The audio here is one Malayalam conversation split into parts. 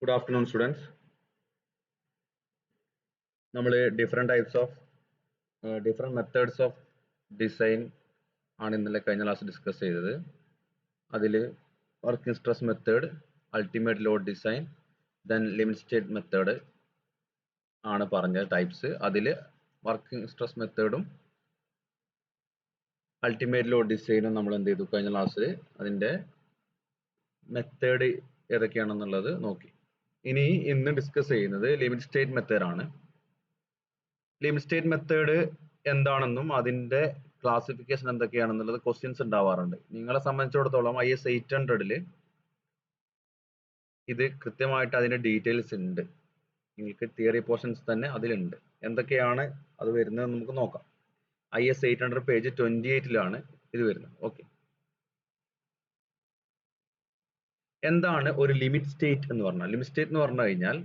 Good afternoon, students. നമ്മൾ different types of different methods of design ആണ് ഇന്നലെ കഴിഞ്ഞ ക്ലാസ് ഡിസ്കസ് ചെയ്തത്. അതിൽ working stress method, ultimate load design, then limit state method ആണ് പറഞ്ഞ ടൈപ്സ്. അതിൽ വർക്കിംഗ് സ്ട്രെസ് മെത്തേഡും അൾട്ടിമേറ്റ് ലോഡ് ഡിസൈനും നമ്മൾ എന്ത് ചെയ്തു കഴിഞ്ഞ ക്ലാസ്സിൽ അതിൻ്റെ മെത്തേഡ് ഏതൊക്കെയാണെന്നുള്ളത് നോക്കി. ഇനി ഇന്ന് ഡിസ്കസ് ചെയ്യുന്നത് ലിമിറ്റ് സ്റ്റേറ്റ് മെത്തേഡാണ്. ലിമിറ്റ് സ്റ്റേറ്റ് മെത്തേഡ് എന്താണെന്നും അതിന്റെ ക്ലാസിഫിക്കേഷൻ എന്തൊക്കെയാണെന്നുള്ളത് ക്വസ്റ്റ്യൻസ് ഉണ്ടാവാറുണ്ട്. നിങ്ങളെ സംബന്ധിച്ചിടത്തോളം IS 800 ഇത് കൃത്യമായിട്ട് അതിന്റെ ഡീറ്റെയിൽസ് ഉണ്ട്. നിങ്ങൾക്ക് തിയറി പോർഷൻസ് തന്നെ അതിലുണ്ട്. എന്തൊക്കെയാണ് അത് വരുന്നത് നമുക്ക് നോക്കാം. IS 800 പേജ് 28 ഇത് വരുന്നത്. ഓക്കെ, എന്താണ് ഒരു ലിമിറ്റ് സ്റ്റേറ്റ് എന്ന് പറഞ്ഞാൽ? ലിമിറ്റ് സ്റ്റേറ്റ് എന്ന് പറഞ്ഞു കഴിഞ്ഞാൽ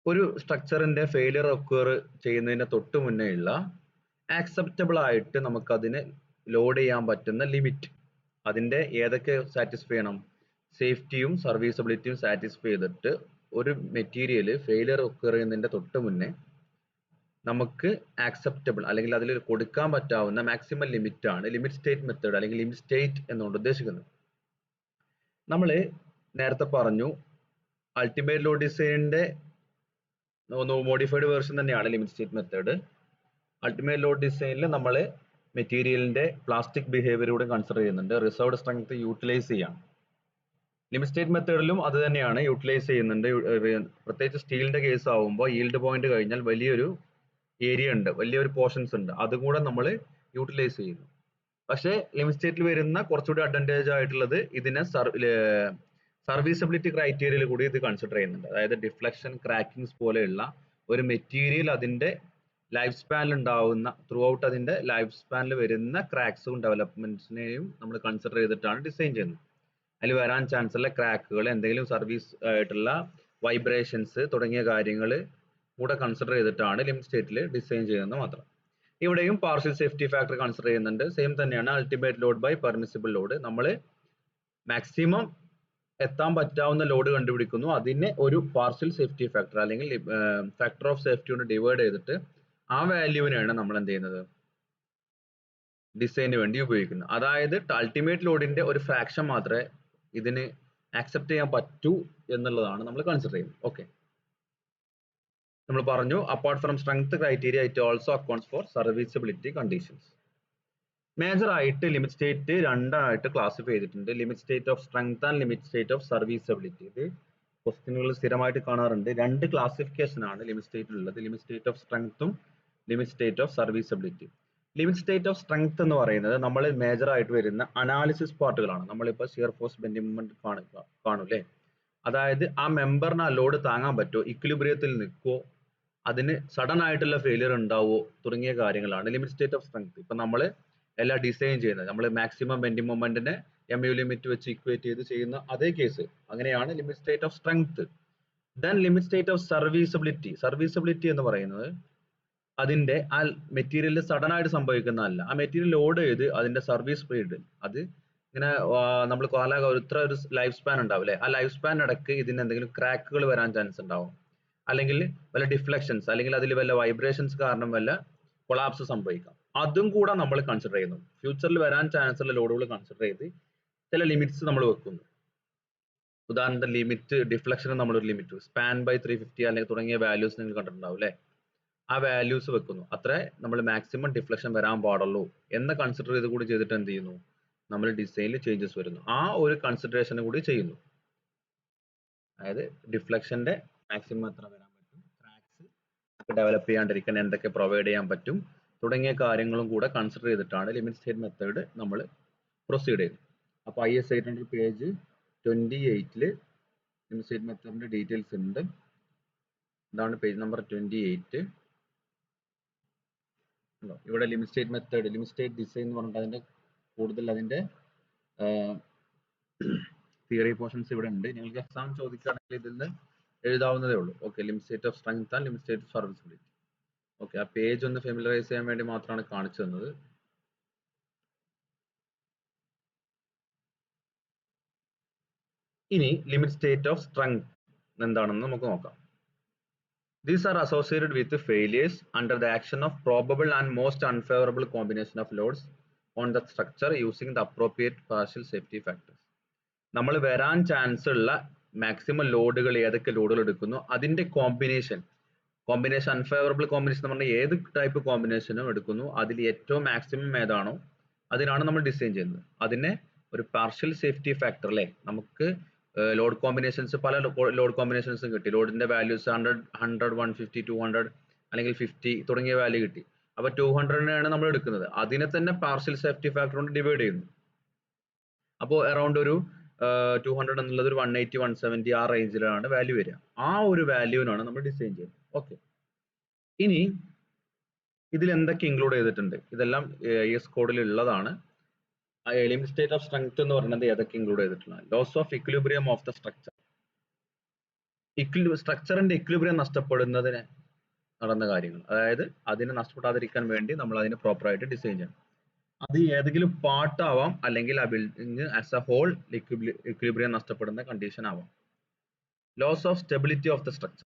ഒരു സ്ട്രക്ചറിന്റെ ഫെയിലിയർ ഒക്കർ ചെയ്യുന്നതിന് തൊട്ട് മുന്നേ ഉള്ള ആക്സെപ്റ്റബിൾ ആയിട്ട് നമുക്കതിനെ ലോഡ് ചെയ്യാൻ പറ്റുന്ന ലിമിറ്റ്. അതിന്റെ ഏതൊക്കെ സാറ്റിസ്ഫൈ ചെയ്യണം? സേഫ്റ്റിയും സർവീസബിലിറ്റിയും സാറ്റിസ്ഫൈ ചെയ്തിട്ട് ഒരു മെറ്റീരിയൽ ഫെയിലിയർ ഒക്കർ ചെയ്യുന്നതിന്റെ തൊട്ട് മുന്നേ നമുക്ക് ആക്സെപ്റ്റബിൾ അല്ലെങ്കിൽ അതിൽ കൊടുക്കാൻ പറ്റാവുന്ന മാക്സിമം ലിമിറ്റ് ആണ് ലിമിറ്റ് സ്റ്റേറ്റ് മെത്തേഡ് അല്ലെങ്കിൽ ലിമിറ്റ് സ്റ്റേറ്റ് എന്നുകൊണ്ട് ഉദ്ദേശിക്കുന്നത്. നമ്മൾ നേരത്തെ പറഞ്ഞു അൾട്ടിമേറ്റ് ലോഡ് ഡിസൈനിന്റെ മോഡിഫൈഡ് വേർഷൻ തന്നെയാണ് limit state method. Ultimate load ഡിസൈനിൽ നമ്മൾ മെറ്റീരിയലിന്റെ പ്ലാസ്റ്റിക് ബിഹേവിയറോട് കൺസിഡർ ചെയ്യുന്നുണ്ട്. റിസർവ്ഡ് സ്ട്രെങ്ത് യൂട്ടിലൈസ് ചെയ്യാം. ലിമിറ്റ് സ്റ്റേറ്റ് മെത്തേഡിലും അത് തന്നെയാണ് യൂട്ടിലൈസ് ചെയ്യുന്നുണ്ട്. പ്രത്യേകിച്ച് സ്റ്റീലിന്റെ കേസ് ആവുമ്പോൾ ഈൽഡ് പോയിന്റ് കഴിഞ്ഞാൽ വലിയൊരു ഏരിയ ഉണ്ട്, വലിയൊരു പോർഷൻസ് ഉണ്ട്, അതും കൂടെ നമ്മൾ യൂട്ടിലൈസ് ചെയ്യുന്നു. പക്ഷേ ലിമിറ്റ് സ്റ്റേറ്റിൽ വരുന്ന കുറച്ചുകൂടി അഡ്വാൻറ്റേജ് ആയിട്ടുള്ളത് ഇതിനെ സർവീസബിലിറ്റി ക്രൈറ്റീരിയയിൽ കൂടി ഇത് കൺസിഡർ ചെയ്യുന്നുണ്ട്. അതായത് ഡിഫ്ലക്ഷൻ, ക്രാക്കിങ്സ് പോലെയുള്ള ഒരു മെറ്റീരിയൽ അതിന്റെ ലൈഫ് സ്പാനിൽ ഉണ്ടാവുന്ന ത്രൂ ഔട്ട് അതിന്റെ ലൈഫ് സ്പാനിൽ വരുന്ന ക്രാക്സും ഡെവലപ്മെന്റ്സിനെയും നമ്മൾ കൺസിഡർ ചെയ്തിട്ടാണ് ഡിസൈൻ ചെയ്യുന്നത്. അതിൽ വരാൻ ചാൻസ് ഉള്ള ക്രാക്കുകൾ, എന്തെങ്കിലും സർവീസ് ആയിട്ടുള്ള വൈബ്രേഷൻസ് തുടങ്ങിയ കാര്യങ്ങൾ കൂടെ കൺസിഡർ ചെയ്തിട്ടാണ് ലിമിറ്റ് സ്റ്റേറ്റിൽ ഡിസൈൻ ചെയ്യുന്നത് മാത്രം. ഇവിടെയും പാർഷ്യൽ സേഫ്റ്റി ഫാക്ടർ കൺസിഡർ ചെയ്യുന്നുണ്ട്. സെയിം തന്നെയാണ് ultimate load by permissible load. നമ്മൾ മാക്സിമം എത്താൻ പറ്റാവുന്ന ലോഡ് കണ്ടുപിടിക്കുന്നു, അതിനെ ഒരു പാർഷ്യൽ സേഫ്റ്റി ഫാക്ടർ അല്ലെങ്കിൽ ഫാക്ടർ ഓഫ് സേഫ്റ്റി കൊണ്ട് ഡിവൈഡ് ചെയ്തിട്ട് ആ വാല്യൂവിനെയാണ് നമ്മൾ എന്ത് ചെയ്യുന്നത് ഡിസൈനിന് വേണ്ടി ഉപയോഗിക്കുന്നത്. അതായത് അൾട്ടിമേറ്റ് ലോഡിന്റെ ഒരു ഫ്രാക്ഷൻ മാത്രമേ ഇതിന് ആക്സെപ്റ്റ് ചെയ്യാൻ പറ്റൂ എന്നുള്ളതാണ് നമ്മൾ കൺസിഡർ ചെയ്യുന്നത്. ഓക്കെ, നമ്മൾ പറഞ്ഞു apart from strength criteria it also accounts for serviceability conditions. Major ആയിട്ട് ലിമിറ്റ് സ്റ്റേറ്റ് രണ്ടായിട്ട് ക്ലാസിഫൈ ചെയ്തിട്ടുണ്ട്. Limit state of strength and limit state of serviceability. ഇത് ക്വസ്റ്റ്യനുകൾ സ്ഥിരമായിട്ട് കാണാറുണ്ട്. രണ്ട് ക്ലാസിഫിക്കേഷൻ ആണ് ലിമിറ്റ് സ്റ്റേറ്റിൽ ഉള്ളത്, ലിമിറ്റ് സ്റ്റേറ്റ് ഓഫ് സ്ട്രെങ്ത്തും limit state of serviceability. Limit state of strength എന്ന് പറയുന്നത് നമ്മൾ മേജർ ആയിട്ട് വരുന്ന അനാലിസിസ് പാർട്ടുകളാണ്. നമ്മളിപ്പോൾ ഷിയർ ഫോഴ്സ് ബെൻഡിങ് മൊമെന്റ് കാണൂല്ലേ, അതായത് ആ മെമ്പറിന് ആ ലോഡ് താങ്ങാൻ പറ്റുമോ, ഇക്വിലിബ്രിയത്തിൽ നിൽക്കുമോ, അതിന് സഡൻ ആയിട്ടുള്ള ഫെയിലിയർ ഉണ്ടാവുമോ തുടങ്ങിയ കാര്യങ്ങളാണ് ലിമിറ്റ് സ്റ്റേറ്റ് ഓഫ് സ്ട്രെങ്ത്. ഇപ്പൊ നമ്മൾ എല്ലാം ഡിസൈൻ ചെയ്യുന്നത് നമ്മൾ മാക്സിമം ബെൻഡിങ് മൊമെന്റിനെ MU ലിമിറ്റ് വെച്ച് ഇക്വേറ്റ് ചെയ്ത് ചെയ്യുന്ന അതേ കേസ്, അങ്ങനെയാണ് limit state of strength. Then limit state of serviceability. Serviceability എന്ന് പറയുന്നത് അതിന്റെ ആ മെറ്റീരിയൽ സഡൻ ആയിട്ട് സംഭവിക്കുന്നതല്ല, ആ മെറ്റീരിയൽ ലോഡ് ചെയ്ത് അതിന്റെ സർവീസ് പീരീഡ് അത് ഇങ്ങനെ നമ്മൾ ഇത്ര ഒരു ലൈഫ് സ്പാൻ ഉണ്ടാവും അല്ലെ, ആ ലൈഫ് സ്പാൻ ഇടയ്ക്ക് ഇതിന് എന്തെങ്കിലും ക്രാക്കുകൾ വരാൻ ചാൻസ് ഉണ്ടാവും, അല്ലെങ്കിൽ വല്ല ഡിഫ്ലക്ഷൻസ് അല്ലെങ്കിൽ അതിൽ വല്ല വൈബ്രേഷൻസ് കാരണം വല്ല കൊളാപ്സ് സംഭവിക്കാം. അതും കൂടെ നമ്മൾ കൺസിഡർ ചെയ്യുന്നു. ഫ്യൂച്ചറിൽ വരാൻ ചാൻസ് ഉള്ള ലോഡുകൾ കൺസിഡർ ചെയ്ത് ചില ലിമിറ്റ്സ് നമ്മൾ വെക്കുന്നു. ഉദാഹരണത്തിന് ലിമിറ്റ് ഡിഫ്ലക്ഷന് നമ്മളൊരു ലിമിറ്റ് സ്പാൻ ബൈ 350 അല്ലെങ്കിൽ തുടങ്ങിയ വാല്യൂസ് നിങ്ങൾ കണ്ടിട്ടുണ്ടാവും അല്ലെ, ആ വാല്യൂസ് വെക്കുന്നു. അത്രേ നമ്മൾ മാക്സിമം ഡിഫ്ലക്ഷൻ വരാൻ പാടുള്ളൂ എന്ന് കൺസിഡർ ചെയ്ത് കൂടി ചെയ്തിട്ട് എന്ത് ചെയ്യുന്നു, നമ്മൾ ഡിസൈനിൽ ചേഞ്ചസ് വരുന്നു. ആ ഒരു കൺസിഡറേഷൻ കൂടി ചെയ്യുന്നു. അതായത് ഡിഫ്ലക്ഷന്റെ മാക്സിമം എത്ര വരാൻ പറ്റും, ക്രാക്സ് ഡെവലപ്പ് ചെയ്യാണ്ടിരിക്കാൻ എന്തൊക്കെ പ്രൊവൈഡ് ചെയ്യാൻ പറ്റും തുടങ്ങിയ കാര്യങ്ങളും കൂടെ കൺസിഡർ ചെയ്തിട്ടാണ് ലിമിറ്റ് സ്റ്റേറ്റ് മെത്തേഡ് നമ്മൾ പ്രൊസീഡ് ചെയ്യുന്നത്. അപ്പോൾ IS 800 പേജ് 28 ലിമിറ്റ് സ്റ്റേറ്റ് മെത്തേഡിന്റെ ഡീറ്റെയിൽസ് ഉണ്ട്. ഇതാണ് പേജ് നമ്പർ 28. ഇവിടെ limit state method, limit state design എന്ന് പറഞ്ഞിട്ട് അതിന്റെ കൂടുതൽ അതിന്റെ തിയറി പോർഷൻസ് ഇവിടെ ഉണ്ട്. നിങ്ങൾക്ക് എക്സാം ചോദിക്കുകയാണെങ്കിൽ ഇതിൽ നിന്ന് എഴുതാവുന്നതേ ഉള്ളൂ. Okay, limit state of strength and limit state of serviceability. Okay, ആ പേജ് ഒന്ന് ഫെമിലറൈസ് ചെയ്യാൻ വേണ്ടി മാത്രമാണ് കാണിച്ചു തന്നത്. ഇനി ലിമിറ്റ് സ്റ്റേറ്റ് ഓഫ് സ്ട്രെങ്ത് എന്താണെന്ന് നമുക്ക് നോക്കാം. These are associated with failures under the action of probable and most unfavorable combination of loads on the structure using the appropriate partial safety factors. നമ്മൾ വരാൻ ചാൻസ് ഉള്ള മാക്സിമം ലോഡുകൾ ഏതൊക്കെ ലോഡുകൾ എടുക്കുന്നു അതിന്റെ കോമ്പിനേഷൻ അൺഫേവറബിൾ കോമ്പിനേഷൻ എന്ന് പറഞ്ഞാൽ ഏത് ടൈപ്പ് കോമ്പിനേഷനും എടുക്കുന്നു അതിൽ ഏറ്റവും മാക്സിമം ഏതാണോ അതിനാണ് നമ്മൾ ഡിസൈൻ ചെയ്യുന്നത്. അതിനെ ഒരു പാർഷ്യൽ സേഫ്റ്റി ഫാക്ടർ അല്ലേ, നമുക്ക് ലോഡ് കോമ്പിനേഷൻസ് പല ലോഡ് കോമ്പിനേഷൻസും കിട്ടി. ലോഡിന്റെ വാല്യൂസ് 100, 150, 200 അല്ലെങ്കിൽ 50 തുടങ്ങിയ വാല്യൂ കിട്ടി. അപ്പൊ 200-നെയാണ് നമ്മൾ എടുക്കുന്നത്. അതിനെ തന്നെ പാർഷ്യൽ സേഫ്റ്റി ഫാക്ടർ കൊണ്ട് ഡിവൈഡ് ചെയ്യുന്നു. അപ്പോൾ അറൌണ്ട് ഒരു 200 എന്നുള്ളത് ഒരു 180, 170 ആ റേഞ്ചിലാണ് വാല്യൂ വരിക. ആ ഒരു വാല്യൂവിനാണ് നമ്മൾ ഡിസൈൻ ചെയ്യുന്നത്. ഓക്കെ, ഇനി ഇതിൽ എന്തൊക്കെ ഇൻക്ലൂഡ് ചെയ്തിട്ടുണ്ട്? ഇതെല്ലാം ES കോഡിൽ ഉള്ളതാണ്. ലിമിറ്റ് സ്റ്റേറ്റ് ഓഫ് സ്ട്രെങ്ത് എന്ന് പറയുന്നത് ഏതൊക്കെ ഇൻക്ലൂഡ് ചെയ്തിട്ടുള്ള loss of equilibrium of the structure. സ്ട്രക്ചറിന്റെ ഇക്വിലിബ്രിയം നഷ്ടപ്പെടുന്നതിന് നടന്ന കാര്യങ്ങൾ, അതായത് അതിനെ നഷ്ടപ്പെടാതിരിക്കാൻ വേണ്ടി നമ്മൾ അതിനെ പ്രോപ്പർ ആയിട്ട് ഡിസൈൻ ചെയ്യണം. അത് ഏതെങ്കിലും പാർട്ട് ആവാം അല്ലെങ്കിൽ ആ building as a whole equilibrium നഷ്ടപ്പെടുന്ന കണ്ടീഷൻ ആവാം. Loss of stability of the structure,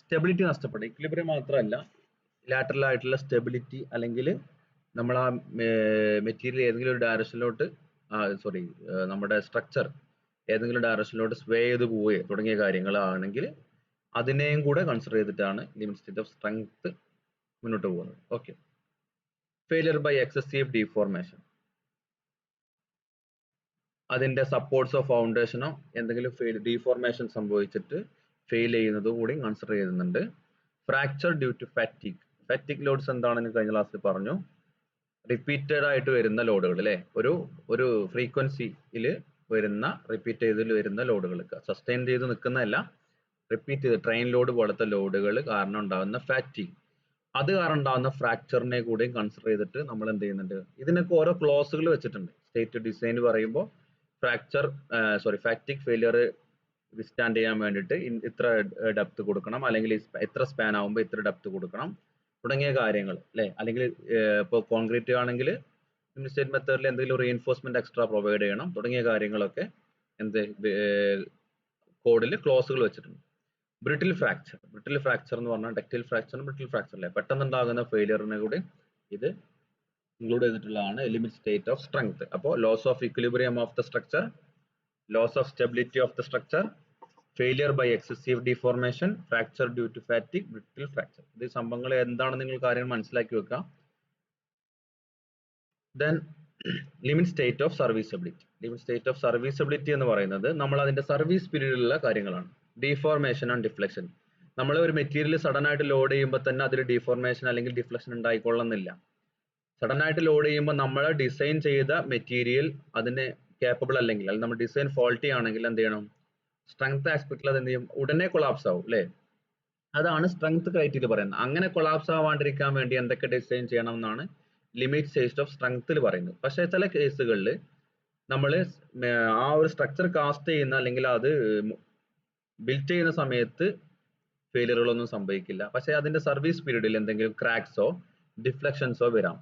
stability നഷ്ടപ്പെടും. ഇക്വിലിബ്രിയം മാത്രമല്ല, ലാറ്ററൽ ആയിട്ടുള്ള സ്റ്റെബിലിറ്റി അല്ലെങ്കിൽ നമ്മൾ ആ മെറ്റീരിയൽ ഏതെങ്കിലും ഒരു ഡയറക്ഷനിലോട്ട് നമ്മുടെ സ്ട്രക്ചർ ഏതെങ്കിലും ഡയറക്ഷനിലോട്ട് സ്വേ ചെയ്ത് പോവുകയോ തുടങ്ങിയ കാര്യങ്ങളാണെങ്കിൽ അതിനെയും കൂടെ കൺസിഡർ ചെയ്തിട്ടാണ് ലിമിറ്റ് സ്റ്റേറ്റ് ഓഫ് സ്ട്രെങ്ത് മുന്നോട്ട് പോകുന്നത്. Okay, failure by excessive deformation, അതിന്റെ സപ്പോർട്ട്സോ ഫൗണ്ടേഷനോ എന്തെങ്കിലും ഡീഫോർമേഷൻ സംഭവിച്ചിട്ട് ഫെയിൽ ചെയ്യുന്നത് കൂടി കൺസിഡർ ചെയ്യുന്നുണ്ട്. Fracture due to fatigue loads എന്താണെന്ന് കഴിഞ്ഞ ക്ലാസ്സിൽ പറഞ്ഞു. റിപ്പീറ്റഡ് ആയിട്ട് വരുന്ന ലോഡുകൾ അല്ലെ, ഒരു ഫ്രീക്വൻസിയിൽ വരുന്ന റിപ്പീറ്റ് ചെയ്ത് വരുന്ന ലോഡുകൾ, സസ്റ്റെയിൻ ചെയ്ത് നിൽക്കുന്നതല്ല, റിപ്പീറ്റ് ചെയ്ത് ട്രെയിൻ ലോഡ് പോലത്തെ ലോഡുകൾ കാരണം ഉണ്ടാകുന്ന ഫാറ്റിക്, അത് കാരണം ഉണ്ടാകുന്ന ഫ്രാക്ചറിനെ കൂടി കൺസിഡർ ചെയ്തിട്ട് നമ്മൾ എന്ത് ചെയ്യുന്നുണ്ട്, ഇതിനൊക്കെ ഓരോ ക്ലോസുകൾ വെച്ചിട്ടുണ്ട്. സ്റ്റേറ്റ് ഡിസൈൻ പറയുമ്പോൾ ഫാറ്റിക് ഫെയിലിയർ വിസ്റ്റാൻഡ് ചെയ്യാൻ വേണ്ടിയിട്ട് ഇത്ര ഡെപ്ത് കൊടുക്കണം, അല്ലെങ്കിൽ ഇത്ര സ്പാൻ ആകുമ്പോൾ ഇത്ര ഡെപ്ത് കൊടുക്കണം തുടങ്ങിയ കാര്യങ്ങൾ അല്ലെ. അല്ലെങ്കിൽ ഇപ്പോൾ കോൺക്രീറ്റ് ആണെങ്കിൽ സ്റ്റേറ്റ് മെത്തേഡിൽ എന്തെങ്കിലും റീഇൻഫോഴ്സ്മെന്റ് എക്സ്ട്രാ പ്രൊവൈഡ് ചെയ്യണം തുടങ്ങിയ കാര്യങ്ങളൊക്കെ കോഡിൽ ക്ലോസുകൾ വെച്ചിട്ടുണ്ട്. ബ്രിട്ടിൽ ഫ്രാക്ചർ എന്ന് പറഞ്ഞാൽ ഡക്റ്റൈൽ ഫ്രാക്ചർ, ബ്രിട്ടിൽ ഫ്രാക്ചർ അല്ലേ, പെട്ടെന്നുണ്ടാകുന്ന ഫെയിലിയറിനെ കൂടി ഇത് ഇൻക്ലൂഡ് ചെയ്തിട്ടുള്ളതാണ് ലിമിറ്റ് സ്റ്റേറ്റ് ഓഫ് സ്ട്രെങ്ത്. അപ്പോൾ loss of equilibrium of the structure, loss of stability of the structure, failure by excessive deformation, fracture due to fatigue, brittle fracture. ഇത് സംഭവങ്ങൾ എന്താണെന്ന് നിങ്ങൾ കാര്യം മനസ്സിലാക്കി വെക്കാം. Then limit state of serviceability. Limit state of serviceability എന്ന് പറയുന്നത് നമ്മൾ അതിന്റെ സർവീസ് പീരീഡിലുള്ള കാര്യങ്ങളാണ്. ഡീഫോർമേഷൻ ആൻഡ് ഡിഫ്ലക്ഷൻ, നമ്മൾ ഒരു മെറ്റീരിയൽ സഡൻ ആയിട്ട് ലോഡ് ചെയ്യുമ്പോൾ തന്നെ അതിൽ ഡീഫോർമേഷൻ അല്ലെങ്കിൽ ഡിഫ്ലക്ഷൻ ഉണ്ടായിക്കൊള്ളുന്നില്ല. സഡൻ ആയിട്ട് ലോഡ് ചെയ്യുമ്പോൾ നമ്മൾ ഡിസൈൻ ചെയ്ത മെറ്റീരിയൽ അതിന് കേപ്പബിൾ അല്ലെങ്കിൽ നമ്മൾ ഡിസൈൻ ഫോൾട്ടി ആണെങ്കിൽ എന്ത് ചെയ്യണം, സ്ട്രെങ്ത് ആസ്പെക്റ്റിൽ അത് എന്ത് ചെയ്യും, ഉടനെ കൊളാപ്സ് ആവും അല്ലേ. അതാണ് സ്ട്രെങ്ത് ക്രൈറ്റീരിയ പറയുന്നത്. അങ്ങനെ കൊളാപ്സ് ആവാണ്ടിരിക്കാൻ വേണ്ടി എന്തൊക്കെ ഡിസൈൻ ചെയ്യണം എന്നാണ് ലിമിറ്റ് സ്റ്റേറ്റ് ഓഫ് സ്ട്രെങ്ത്തിൽ പറയുന്നത്. പക്ഷേ ചില കേസുകളിൽ നമ്മൾ ആ ഒരു സ്ട്രക്ചർ കാസ്റ്റ് ചെയ്യുന്ന അല്ലെങ്കിൽ അത് ബിൽറ്റ് ചെയ്യുന്ന സമയത്ത് ഫെയിലിയറുകളൊന്നും സംഭവിക്കില്ല. പക്ഷേ അതിന്റെ സർവീസ് പീരീഡിൽ എന്തെങ്കിലും ക്രാക്സോ ഡിഫ്ലക്ഷൻസോ വരാം.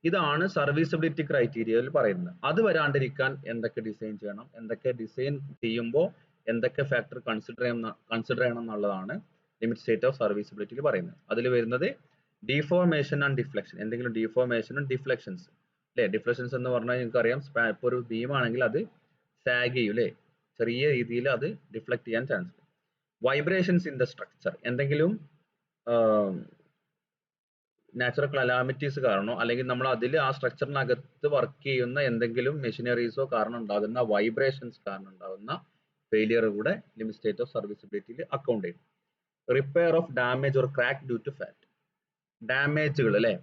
ഇതാണ് സർവീസബിലിറ്റി ക്രൈറ്റീരിയയിൽ പറയുന്നത്. അത് വരാണ്ടിരിക്കാൻ എന്തൊക്കെ ഡിസൈൻ ചെയ്യണം, എന്തൊക്കെ ഡിസൈൻ ചെയ്യുമ്പോൾ എന്തൊക്കെ ഫാക്ടർ കൺസിഡർ ചെയ്യണം എന്നുള്ളതാണ് ലിമിറ്റ് സ്റ്റേറ്റ് ഓഫ് സർവീസബിലിറ്റിയിൽ പറയുന്നത്. അതിൽ വരുന്നത് ഡീഫോർമേഷൻ ആൻഡ് ഡിഫ്ലക്ഷൻ, എന്തെങ്കിലും ഡീഫോർമേഷനും ഡിഫ്ലക്ഷൻസ് അല്ലെ. ഡിഫ്ലക്ഷൻസ് എന്ന് പറഞ്ഞാൽ നിങ്ങൾക്കറിയാം, ഇപ്പോൾ ഒരു ബീം ആണെങ്കിൽ അത് സാഗ് ചെയ്യും അല്ലെ, ചെറിയ രീതിയിൽ അത് ഡിഫ്ലക്ട് ചെയ്യാൻ chance. Vibrations in the structure, എന്തെങ്കിലും നാച്ചുറൽ കലാമിറ്റീസ് കാരണോ അല്ലെങ്കിൽ നമ്മൾ അതിൽ ആ സ്ട്രക്ചറിനകത്ത് വർക്ക് ചെയ്യുന്ന എന്തെങ്കിലും മെഷീനറീസോ കാരണം ഉണ്ടാകുന്ന വൈബ്രേഷൻസ് കാരണം ഉണ്ടാകുന്ന ഫെയിലിയർ കൂടെ ലിമിറ്റ് സ്റ്റേറ്റ് ഓഫ് സർവീസബിലിറ്റിയിൽ അക്കൗണ്ട് ചെയ്യും. Repair of damage or crack due to fat, ഡാമേജുകൾ അല്ലെ,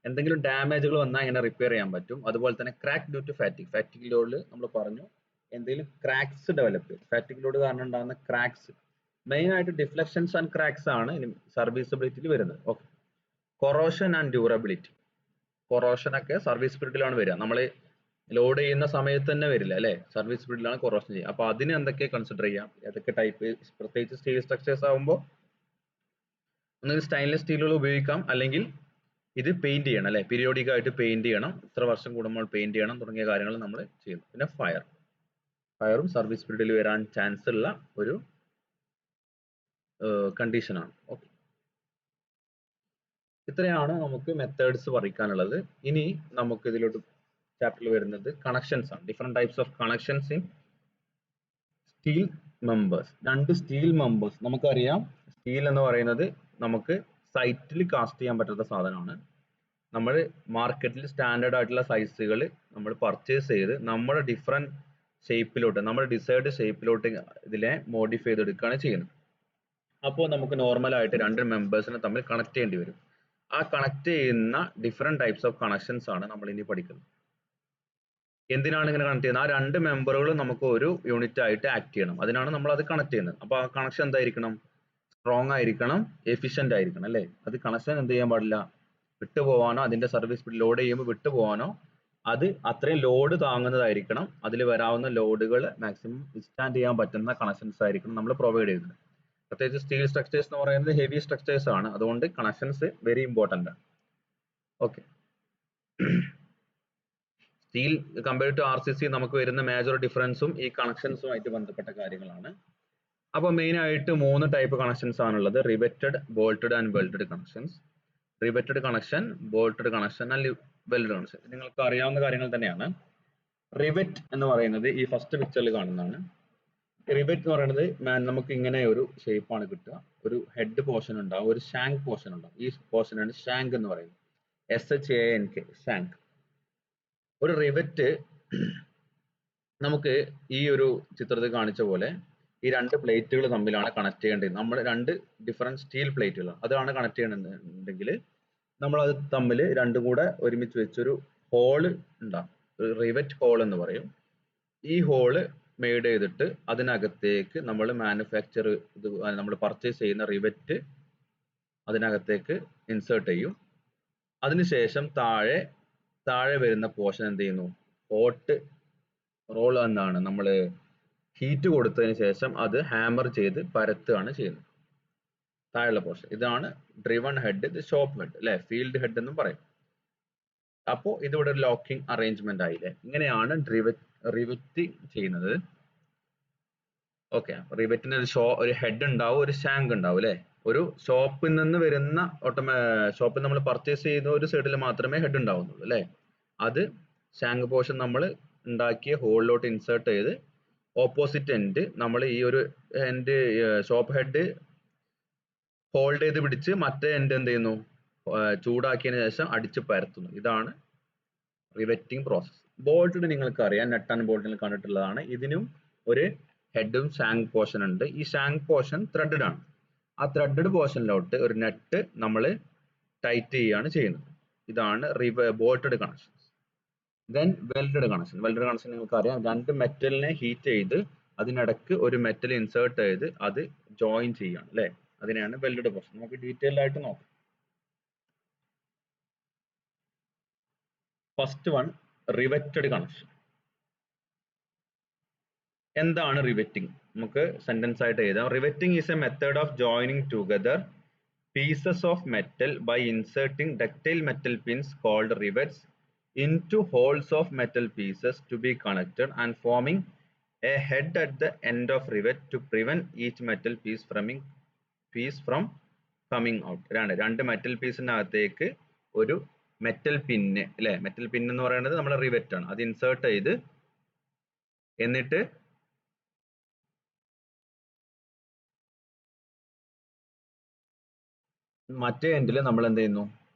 എന്തെങ്കിലും ഡാമേജുകൾ വന്നാൽ എങ്ങനെ റിപ്പയർ ചെയ്യാൻ പറ്റും. അതുപോലെ തന്നെ ക്രാക്ക് ഡ്യൂ ടു ഫാറ്റിക് ലോഡിൽ നമ്മൾ പറഞ്ഞു എന്തെങ്കിലും ക്രാക്സ് ഡെവലപ്പ് ചെയ്യും. ഫാറ്റിക് ലോഡ് കാരണം ഉണ്ടാകുന്ന ക്രാക്സ്, മെയിൻ ആയിട്ട് ഡിഫ്ലക്ഷൻസ് ആൻഡ് ക്രാക്സ് ആണ് സർവീസബിലിറ്റിയിൽ വരുന്നത്. Okay, corrosion and durability, corrosion ഒക്കെ സർവീസ് പീരീഡിലാണ് വരിക. നമ്മൾ ലോഡ് ചെയ്യുന്ന സമയത്ത് തന്നെ വരില്ല അല്ലെ, സർവീസ് പീരീഡിലാണ് കൊറോഷൻ ചെയ്യുക. അപ്പൊ അതിന് എന്തൊക്കെ കൺസിഡർ ചെയ്യാം, ഏതൊക്കെ ടൈപ്പ്, പ്രത്യേകിച്ച് സ്റ്റീൽ സ്ട്രക്ചേഴ്സ് ആകുമ്പോൾ ഒന്നുകിൽ സ്റ്റെയിൻലെസ് സ്റ്റീലുകൾ ഉപയോഗിക്കാം, അല്ലെങ്കിൽ ഇത് പെയിന്റ് ചെയ്യണം അല്ലെ, പീരിയോഡിക് ആയിട്ട് പെയിന്റ് ചെയ്യണം, ഇത്ര വർഷം കൂടുമ്പോൾ പെയിന്റ് ചെയ്യണം തുടങ്ങിയ കാര്യങ്ങൾ നമ്മൾ ചെയ്യുന്നു. പിന്നെ ഫയർ, ഫയറും സർവീസ് പീരീഡിൽ വരാൻ ചാൻസ് ഉള്ള ഒരു കണ്ടീഷനാണ്. ഓക്കെ, ഇത്രയാണ് നമുക്ക് മെത്തേഡ്സ് പഠിക്കാനുള്ളത്. ഇനി നമുക്ക് ഇതിലോട്ട് ചാപ്റ്ററിൽ വരുന്നത് കണക്ഷൻസ് ആണ്. Different types of connections in steel members. രണ്ട് സ്റ്റീൽ മെമ്പേഴ്സ് നമുക്കറിയാം. സ്റ്റീൽ എന്ന് പറയുന്നത് നമുക്ക് സൈറ്റിൽ കാസ്റ്റ് ചെയ്യാൻ പറ്റുന്ന സാധനമാണ്. നമ്മൾ മാർക്കറ്റിൽ സ്റ്റാൻഡേർഡ് ആയിട്ടുള്ള സൈസുകൾ നമ്മൾ പർച്ചേസ് ചെയ്ത് നമ്മുടെ ഡിഫറെന്റ് ഷേപ്പിലോട്ട്, നമ്മുടെ ഡിസൈർഡ് ഷേപ്പിലോട്ട് ഇതിനെ മോഡിഫൈ ചെയ്തെടുക്കുകയാണ് ചെയ്യുന്നത്. അപ്പോൾ നമുക്ക് നോർമലായിട്ട് രണ്ട് മെമ്പേഴ്സിനെ തമ്മിൽ കണക്ട് ചെയ്യേണ്ടി വരും. ആ കണക്ട് ചെയ്യുന്ന ഡിഫറെന്റ് ടൈപ്സ് ഓഫ് കണക്ഷൻസ് ആണ് നമ്മൾ ഇനി പഠിക്കുന്നത്. എന്തിനാണ് ഇങ്ങനെ കണക്ട് ചെയ്യുന്നത്? ആ രണ്ട് മെമ്പറുകളും നമുക്ക് ഒരു യൂണിറ്റ് ആയിട്ട് ആക്ട് ചെയ്യണം. അതിനാണ് നമ്മൾ അത് കണക്ട് ചെയ്യുന്നത്. അപ്പോൾ ആ കണക്ഷൻ എന്തായിരിക്കണം? സ്ട്രോങ് ആയിരിക്കണം, എഫിഷ്യന്റ് ആയിരിക്കണം, അല്ലേ? അത് കണക്ഷൻ എന്ത് ചെയ്യാൻ പാടില്ല? വിട്ടുപോകാനോ അതിന്റെ സർവീസ് ലോഡ് ചെയ്യുമ്പോൾ വിട്ടുപോകാനോ, അത് അത്രയും ലോഡ് താങ്ങുന്നതായിരിക്കണം. അതിൽ വരാവുന്ന ലോഡുകൾ മാക്സിമം വിസ്റ്റാൻഡ് ചെയ്യാൻ പറ്റുന്ന കണക്ഷൻസ് ആയിരിക്കണം നമ്മൾ പ്രൊവൈഡ് ചെയ്യുന്നത്. പ്രത്യേകിച്ച് സ്റ്റീൽ സ്ട്രക്ചേഴ്സ് എന്ന് പറയുന്നത് ഹെവി സ്ട്രക്ചേഴ്സ് ആണ്. അതുകൊണ്ട് കണക്ഷൻസ് വെരി ഇമ്പോർട്ടന്റ് ആണ്. Okay, steel compared to RCC നമുക്ക് വരുന്ന മേജർ ഡിഫറൻസും ഈ കണക്ഷൻസുമായിട്ട് ബന്ധപ്പെട്ട കാര്യങ്ങളാണ്. അപ്പോൾ മെയിൻ ആയിട്ട് 3 ടൈപ്പ് കണക്ഷൻസ് ആണുള്ളത്: riveted, bolted and welded connections. Riveted connection, bolted connection and welded connection നിങ്ങൾക്ക് അറിയാവുന്ന കാര്യങ്ങൾ തന്നെയാണ്. റിവെറ്റ് എന്ന് പറയുന്നത് ഈ ഫസ്റ്റ് പിക്ചറിൽ കാണുന്നതാണ്. റിവെറ്റ് എന്ന് പറയുന്നത് നമുക്ക് ഇങ്ങനെ ഒരു ഷേപ്പ് ആണ് കിട്ടുക. ഒരു ഹെഡ് പോർഷൻ ഉണ്ടാവും, ഒരു ഷാങ്ക് പോർഷൻ ഉണ്ടാവും. ഈ പോർഷനാണ് ഷാങ്ക് എന്ന് പറയുന്നത്. SHANK, shank. ഒരു റിവെറ്റ് നമുക്ക് ഈ ഒരു ചിത്രത്തിൽ കാണിച്ച പോലെ ഈ രണ്ട് പ്ലേറ്റുകൾ തമ്മിലാണ് കണക്ട് ചെയ്യേണ്ടത്. നമ്മൾ രണ്ട് ഡിഫറെന്റ് സ്റ്റീൽ പ്ലേറ്റുകളാണ്, അതാണ് കണക്ട് ചെയ്യണമെന്നുണ്ടെങ്കിൽ നമ്മൾ അത് തമ്മിൽ രണ്ടും കൂടെ ഒരുമിച്ച് വെച്ചൊരു ഹോള് ഉണ്ടാകും. ഒരു റിവെറ്റ് ഹോൾ എന്ന് പറയും. ഈ ഹോള് മെയ്ഡ് ചെയ്തിട്ട് അതിനകത്തേക്ക് നമ്മൾ മാനുഫാക്ചർ നമ്മൾ പർച്ചേസ് ചെയ്യുന്ന റിവെറ്റ് അതിനകത്തേക്ക് ഇൻസേർട്ട് ചെയ്യും. അതിനുശേഷം താഴെ വരുന്ന പോർഷൻ എന്ത് ചെയ്യുന്നു? ഹോട്ട് റോൾ എന്നാണ്, നമ്മൾ ഹീറ്റ് കൊടുത്തതിന് ശേഷം അത് ഹാമർ ചെയ്ത് പരത്തുകയാണ് ചെയ്യുന്നത് താഴെയുള്ള പോർഷൻ. ഇതാണ് ഡ്രിവൺ ഹെഡ്, ഇത് ഷോപ്പ് ഹെഡ്, അല്ലെ? ഫീൽഡ് ഹെഡ് എന്നും പറയും. അപ്പോൾ ഇതിവിടെ ഒരു ലോക്കിംഗ് അറേഞ്ച്മെന്റ് ആയില്ലേ? ഇങ്ങനെയാണ് റിവെറ്റ് ചെയ്യുന്നത്. ഓക്കെ, റിവെറ്റിന് ഒരു ഹെഡ് ഉണ്ടാവും, ഒരു ഷാങ്ക് ഉണ്ടാവും, അല്ലെ? ഒരു ഷോപ്പിൽ നിന്ന് വരുന്ന ഷോപ്പിൽ നമ്മൾ പർച്ചേസ് ചെയ്യുന്ന ഒരു സൈഡിൽ മാത്രമേ ഹെഡ് ഉണ്ടാവുന്നുള്ളൂ, അല്ലെ? അത് ഷാങ്ക് പോർഷൻ നമ്മൾ ഉണ്ടാക്കിയ ഹോളിലോട്ട് ഇൻസേർട്ട് ചെയ്ത് ഓപ്പോസിറ്റ് എൻഡ് നമ്മൾ ഈ ഒരു എൻഡ് ഷോപ്പ് ഹെഡ് ഹോൾഡ് ചെയ്ത് പിടിച്ച് മറ്റേ എൻഡ് എന്ത് ചെയ്യുന്നു? ചൂടാക്കിയതിനു ശേഷം അടിച്ച് പരത്തുന്നു. ഇതാണ് റിവെറ്റിംഗ് പ്രോസസ്. ബോൾട്ടഡ് നിങ്ങൾക്ക് അറിയാം, നട്ട് ആൻഡ് ബോൾട്ടിൽ കണ്ടിട്ടുള്ളതാണ്. ഇതിനും ഒരു ഹെഡും ഷാങ്ക് പോർഷൻ ഉണ്ട്. ഈ ഷാങ്ക് പോർഷൻ ത്രെഡഡ് ആണ്. ആ ത്രെഡഡ് പോർഷനിലോട്ട് ഒരു നെറ്റ് നമ്മൾ ടൈറ്റ് ചെയ്യുകയാണ് ചെയ്യുന്നത്. ഇതാണ് bolted connections. Then welded connection. Welded connection നിങ്ങൾക്ക് അറിയാം, രണ്ട് മെറ്റലിനെ ഹീറ്റ് ചെയ്ത് അതിനിടക്ക് ഒരു മെറ്റൽ ഇൻസേർട്ട് ചെയ്ത് അത് ജോയിൻ ചെയ്യുകയാണ്, അല്ലെ? അതിനെയാണ് വെൽഡഡ് പോർഷൻ. നമുക്ക് ഡീറ്റെയിൽ ആയിട്ട് നോക്കാം. First one, riveted connection. എന്താണ് റിവെറ്റിംഗ്? നമുക്ക് സെന്റൻസ് ആയിട്ട് എഴുതാം. Riveting is A method of joining together pieces of metal by inserting ductile metal pins called rivets into holes of metal pieces to be connected and forming a head at the end of rivet to prevent each metal piece from coming out. രണ്ട് മെറ്റൽ പീസിനകത്തേക്ക് ഒരു മെറ്റൽ പിന്ന്, അല്ലെ? മെറ്റൽ പിൻ എന്ന് പറയുന്നത് നമ്മുടെ റിവെറ്റ് ആണ്. അത് ഇൻസേർട്ട് ചെയ്ത് എന്നിട്ട് മറ്റേ എൻഡിൽ നമ്മൾ എന്ത് ചെയ്യുന്നു?